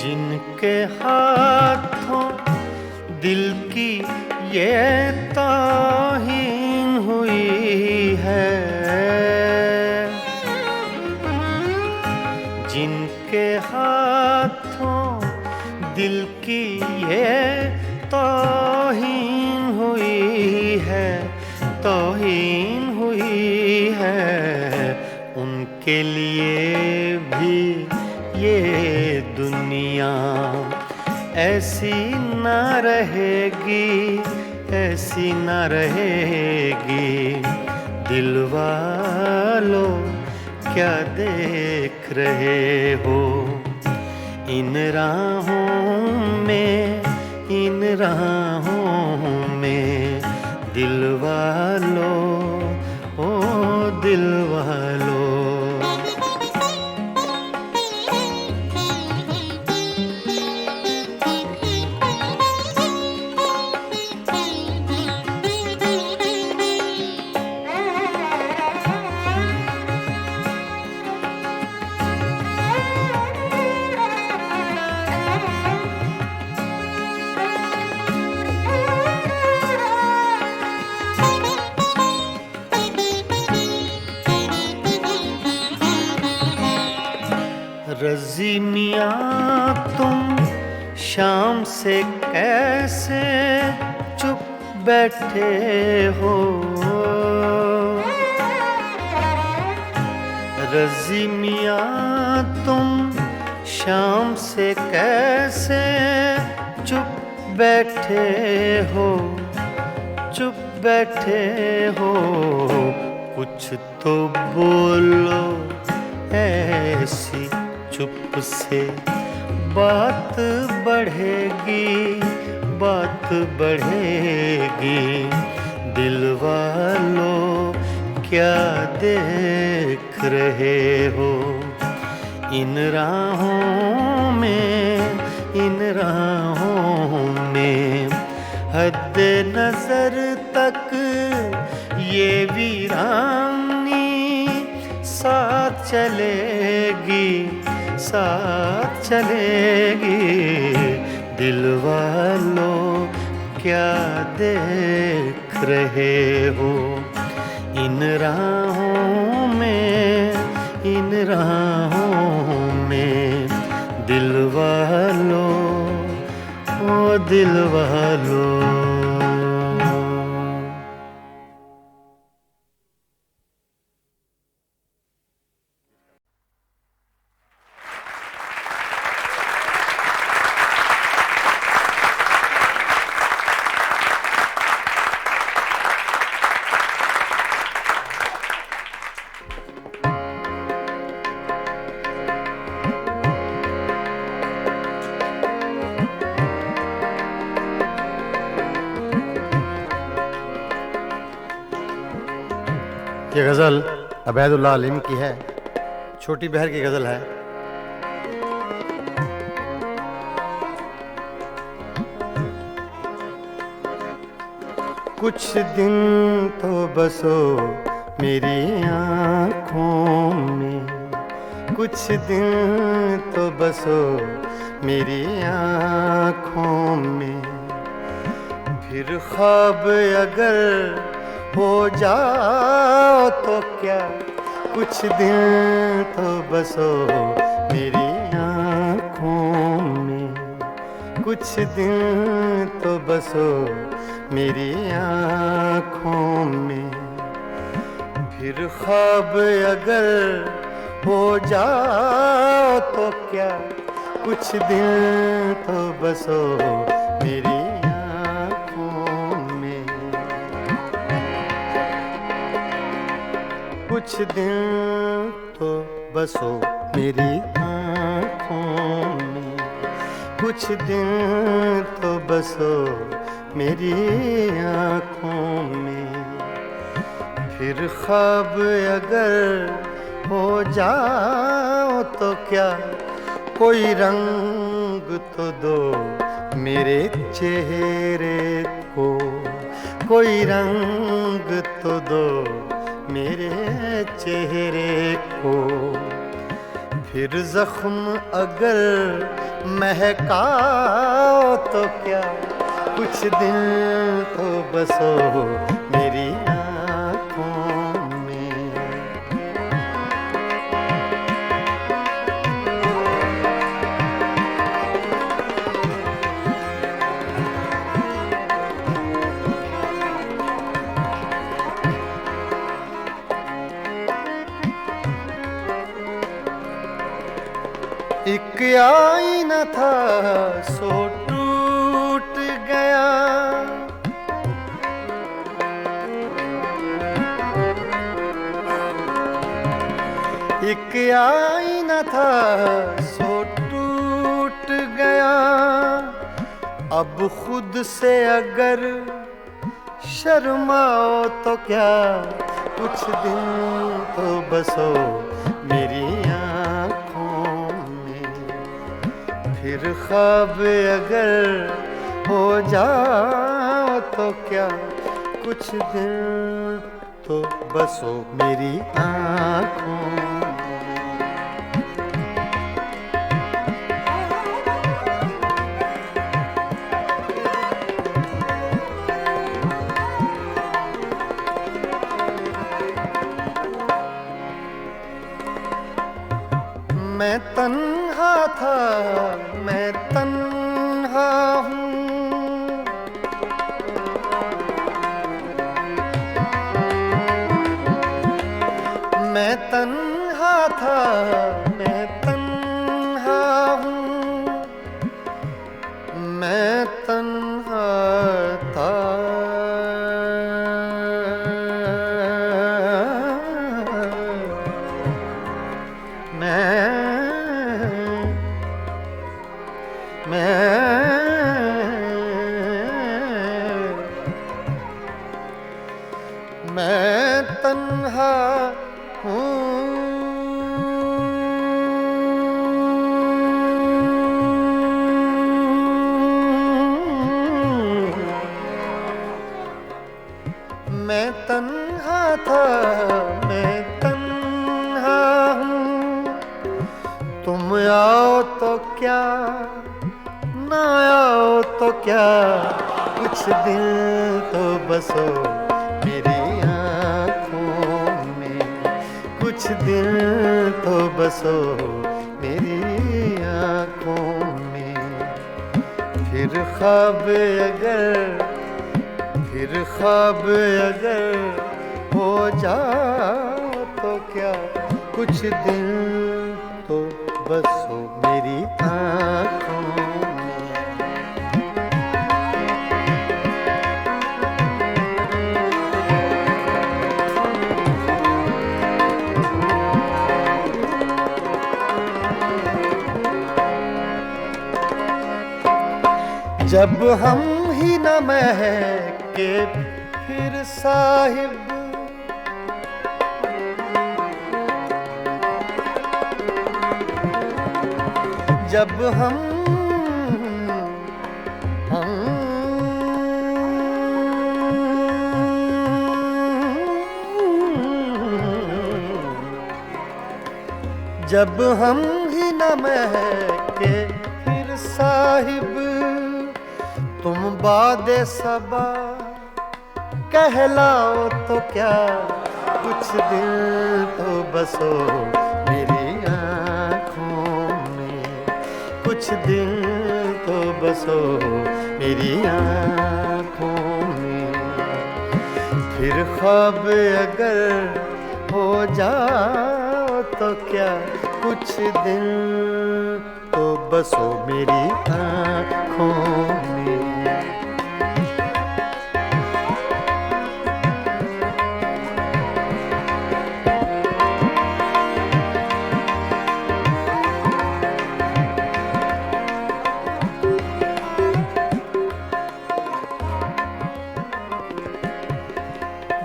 जिनके हाथों दिल की ये तौहीन हुई है, जिनके हाथों दिल की ये तौहीन हुई है, तौहीन हुई है। उनके लिए भी ये दुनिया ऐसी न रहेगी, ऐसी न रहेगी। दिल वालों क्या देख रहे हो इन राहों में, इन राहों में। दिल वालों, ओ दिल वालों। रज़ी मियाँ तुम शाम से कैसे चुप बैठे हो, रज़ी मियाँ तुम शाम से कैसे चुप बैठे हो, चुप बैठे हो। कुछ तो बोलो ऐसी चुप से बात बढ़ेगी, बात बढ़ेगी। दिल वालों क्या देख रहे हो इन राहों में, इन राहों में। हद नजर तक ये वीरानी साथ चलेगी, साथ चलेगी। दिल वालों क्या देख रहे हो इन राहों में, इन राहों में। दिल वालों, ओ दिल वालों। ये गज़ल अबैदुल्लाह अलीम की है, छोटी बहर की गज़ल है। कुछ दिन तो बसो मेरी आँखों में, कुछ दिन तो बसो मेरी आँखों में, फिर ख्वाब अगर हो जाओ तो क्या, कुछ दिन तो बसो मेरी आँखों में, कुछ दिन तो बसो मेरी आँखों में, फिर ख्वाब अगर हो जाओ तो क्या, कुछ दिन तो बसो मेरी आँखों में, कुछ दिन तो बसो मेरी आँखों में, कुछ दिन तो बसो मेरी आँखों में, फिर ख्वाब अगर हो जाओ तो क्या, कोई रंग तो दो मेरे चेहरे को, कोई रंग तो दो मेरे चेहरे को, फिर जख्म अगर महकाओ तो क्या, कुछ दिन तो बसो मेरी आँखों में। एक आईना था सो टूट गया, एक आईना था सो टूट गया, अब खुद से अगर शर्माओ तो क्या, कुछ दिन तो बसो मेरी आँखों में, फिर ख्वाब अगर हो जाओ तो क्या, कुछ दिन तो बसो मेरी आँखों में। मैं तन्हा था, मैं तन्हा हूँ, मैं तन्हा था, मैं तन्हा हूँ, मैं तन्हा था, मैं तन्हा हूँ, मैं तन्हा था, मैं तन्हा हूँ, तुम आओ तो क्या, ना आओ तो क्या, कुछ दिन तो बसो मेरी आँखों में, कुछ दिन तो बसो मेरी आँखों में, फिर ख्वाब अगर हो जाओ तो क्या, कुछ दिन तो बसो मेरी आँखों में। जब हम ही न महके फिर साहिब, जब हम जब हम ही न महके फिर साहिब तुम बादे सबा कहलाओ तो क्या कुछ दिल तो बसो मेरी आँखों में, कुछ दिल तो बसो मेरी आँखों में। फिर ख्वाब अगर हो जाओ तो क्या कुछ दिन तो बसो मेरी आँखों में।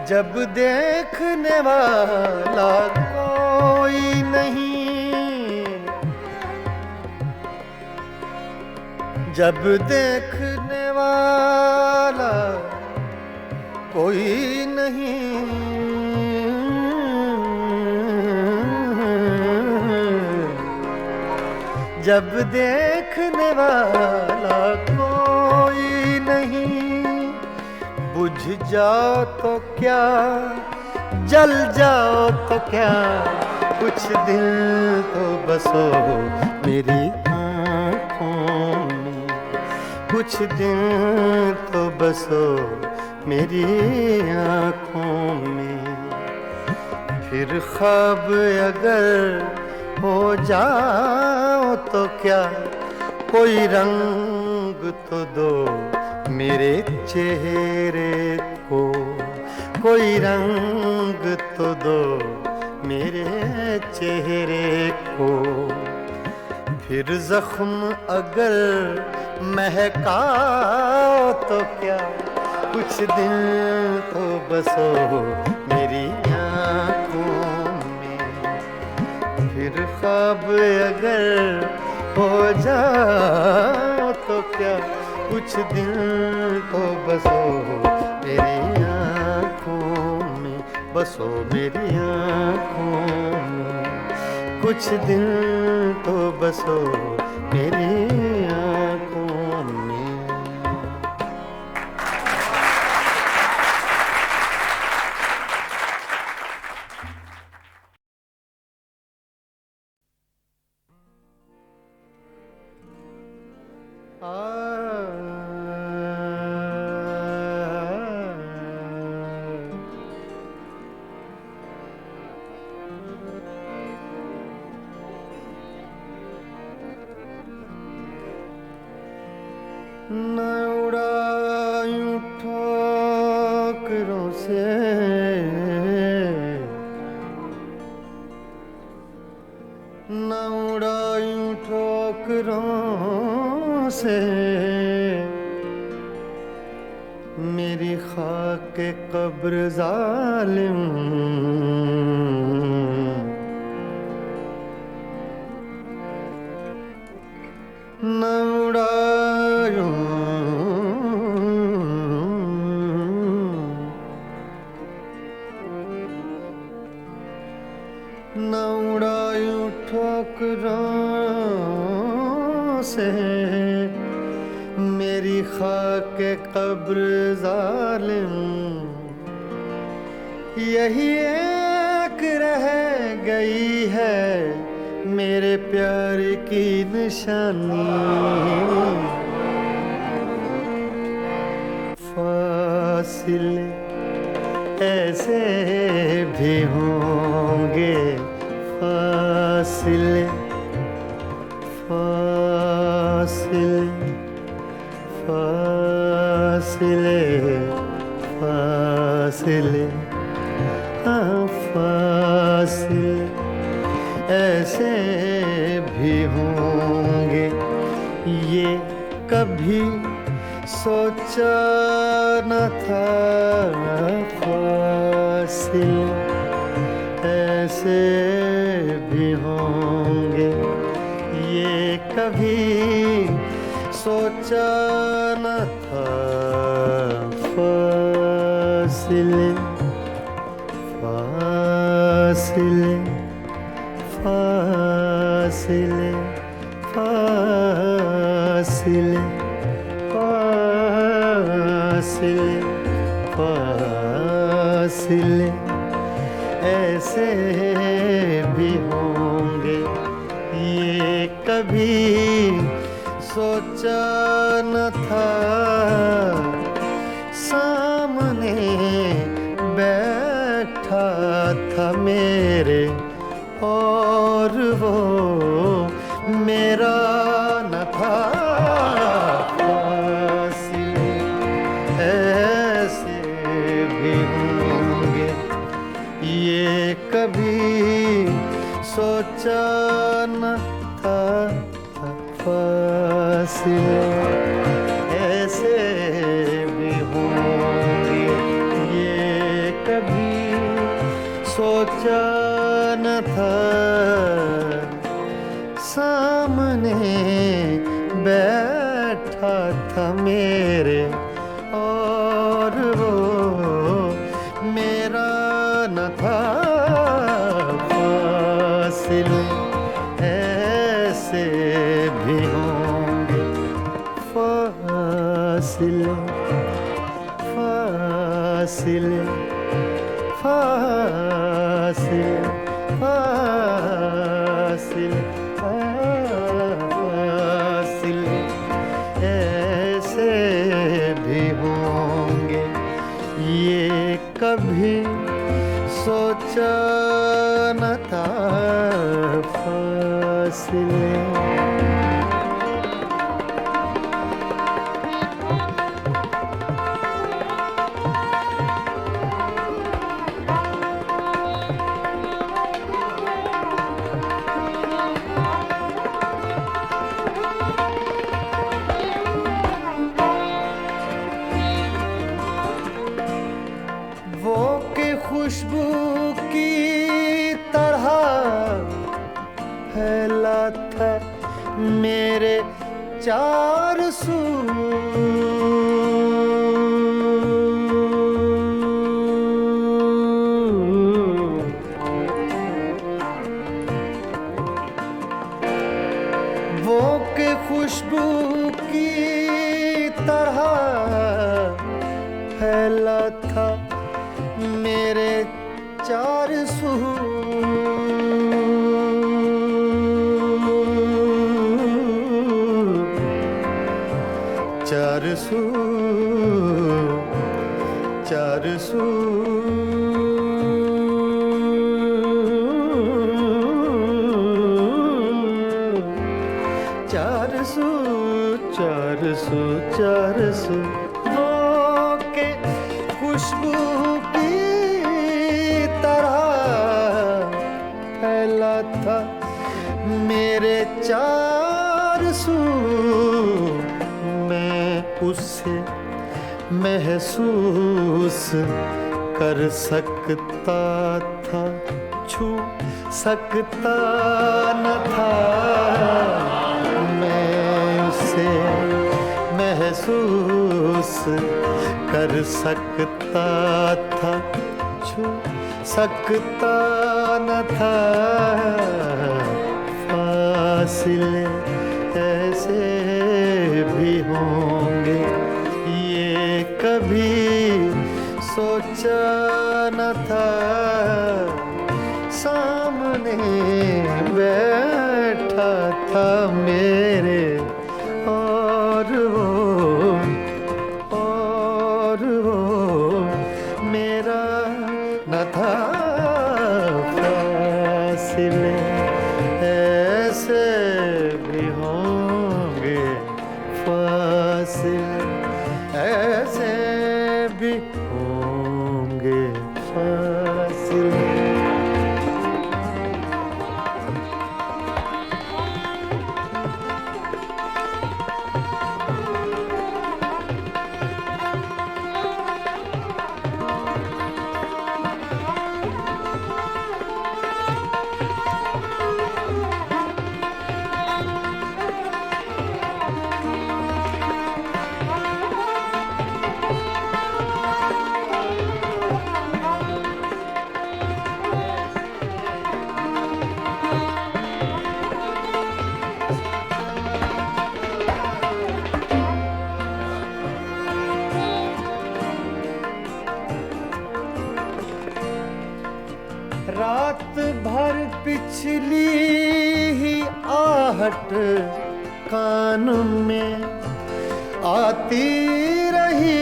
जब देखने वाला कोई नहीं, जब देखने वाला कोई नहीं, जब देखने वाला कोई नहीं, बुझ जाओ तो क्या जल जाओ तो क्या कुछ दिल तो बसो मेरी आँखों में, कुछ दिन तो बसो मेरी आँखों में। फिर ख्वाब अगर हो जाओ तो क्या कोई रंग तो दो मेरे चेहरे को, कोई रंग तो दो मेरे चेहरे को। फिर जख्म अगर महकाओ तो क्या कुछ दिन तो बसो मेरी आँखों में। फिर ख्वाब अगर हो जाओ तो क्या कुछ दिन तो बसो मेरी आँखों में, बसो मेरी आँखों में। कुछ दिन तो बसो मेरी आँखों में। न उड़ायूं ठोकरों से, न उड़ायूं ठोकरों से मेरी खाक कब्र जालिम। न उड़ायूं न उड़ायूं ठोकरों से मेरी खाक कब्र जालिम। यही एक रह गई है मेरे प्यार की निशानी। फासिले ऐसे भी होंगे, फासिले फासिले फासिले फासिले हाँ फासिले ऐसे भी होंगे। ये कभी सोचा न था, फासिले ऐसे भी होंगे। ये कभी सोचा न था फासिले फासिले फासिले फासिले फासिले फासिले ऐसे भी होंगे ये कभी सोचा न था सामने बैठा था मेरे और वो मेरा न था फासिले ऐसे भी होंगे ये कभी सोचा न था फासिले ऐसे भी होंगे ये कभी सोचा न था सामने बैठा था मेरे और वो मेरा न था फासिले ऐसे भी होंगे फासिले फासिले फासिले फासिले फासिले ऐसे भी होंगे ये कभी सोचा न था फासिले वो के खुशबू की तरह फैला था मेरे चार सू वो के खुशबू की तरह फैला था मेरे चार सू चार सू चार सू चार सू चार सू चार सू वो के खुशबू की तरह फैला था मेरे चार सू मैं उससे महसूस कर सकता था छू सकता न था मैं उसे महसूस कर सकता था छू सकता न था फासिले ऐसे भी होंगे ये कभी सोचा न था सामने बैठा था मेरे और वो मेरा न था फासिले ऐसे भी होंगे फासिले ऐसे भी होंगे फासिले रात भर पिछली ही आहट कान में आती रही।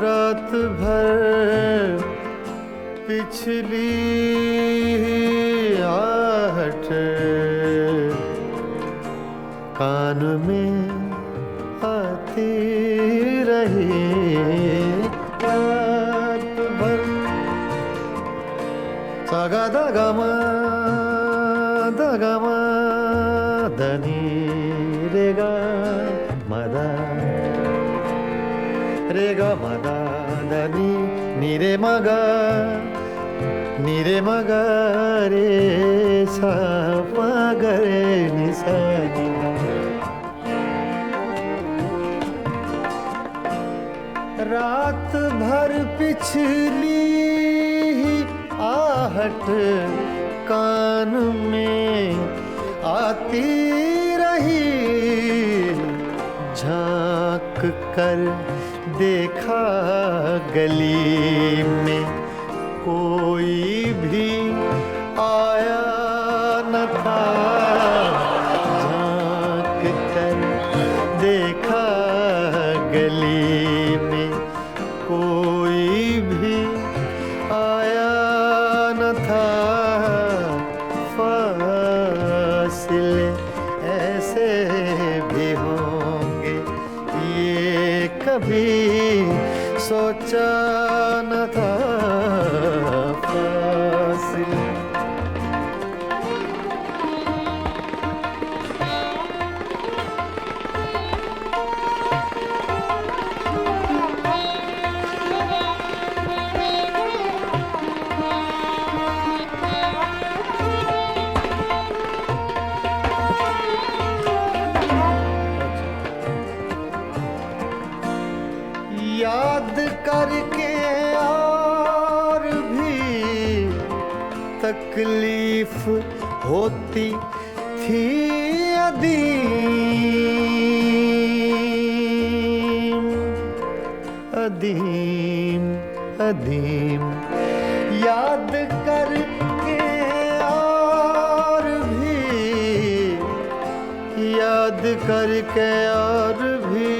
रात भर पिछली ही आहट कान में आती रही। रात भर सागा दगमा धनी रेगा मदा रेगा मदा धनी नीरे मगा रे सा ग रे नि सा नि रात भर पिछली ही आहट कान में आती रही। झांक कर देखा गली में कोई भी आया न था। झांक कर देखा गली में कोई भी आया न था। फासिले ऐसे भी होंगे ये कभी सोचा न था। फासिले याद करके और भी तकलीफ होती थी अदीम याद करके और भी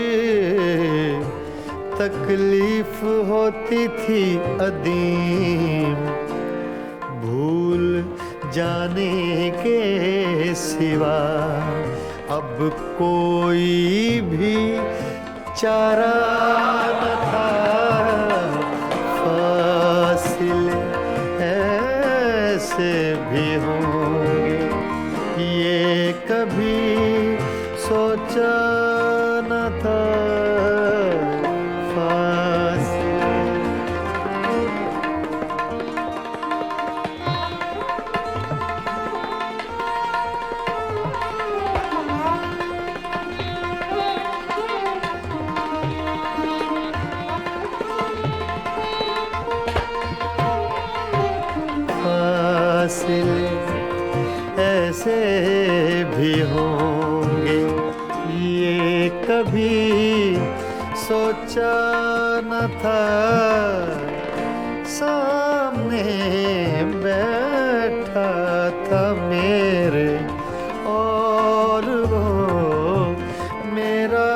तकलीफ होती थी अदीम। भूल जाने के सिवा अब कोई भी चारा न था। फासिले ऐसे भी होंगे ये कभी सोचा न था। फासिले ऐसे भी होंगे ये कभी सोचा न था। सामने बैठा था मेरे और वो मेरा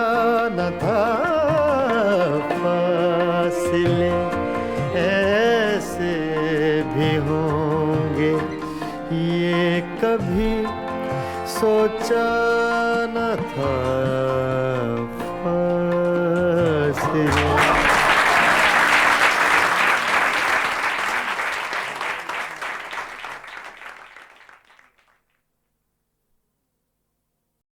न था। फासिले ऐसे भी होंगे ये कभी सोचा न था। फासिले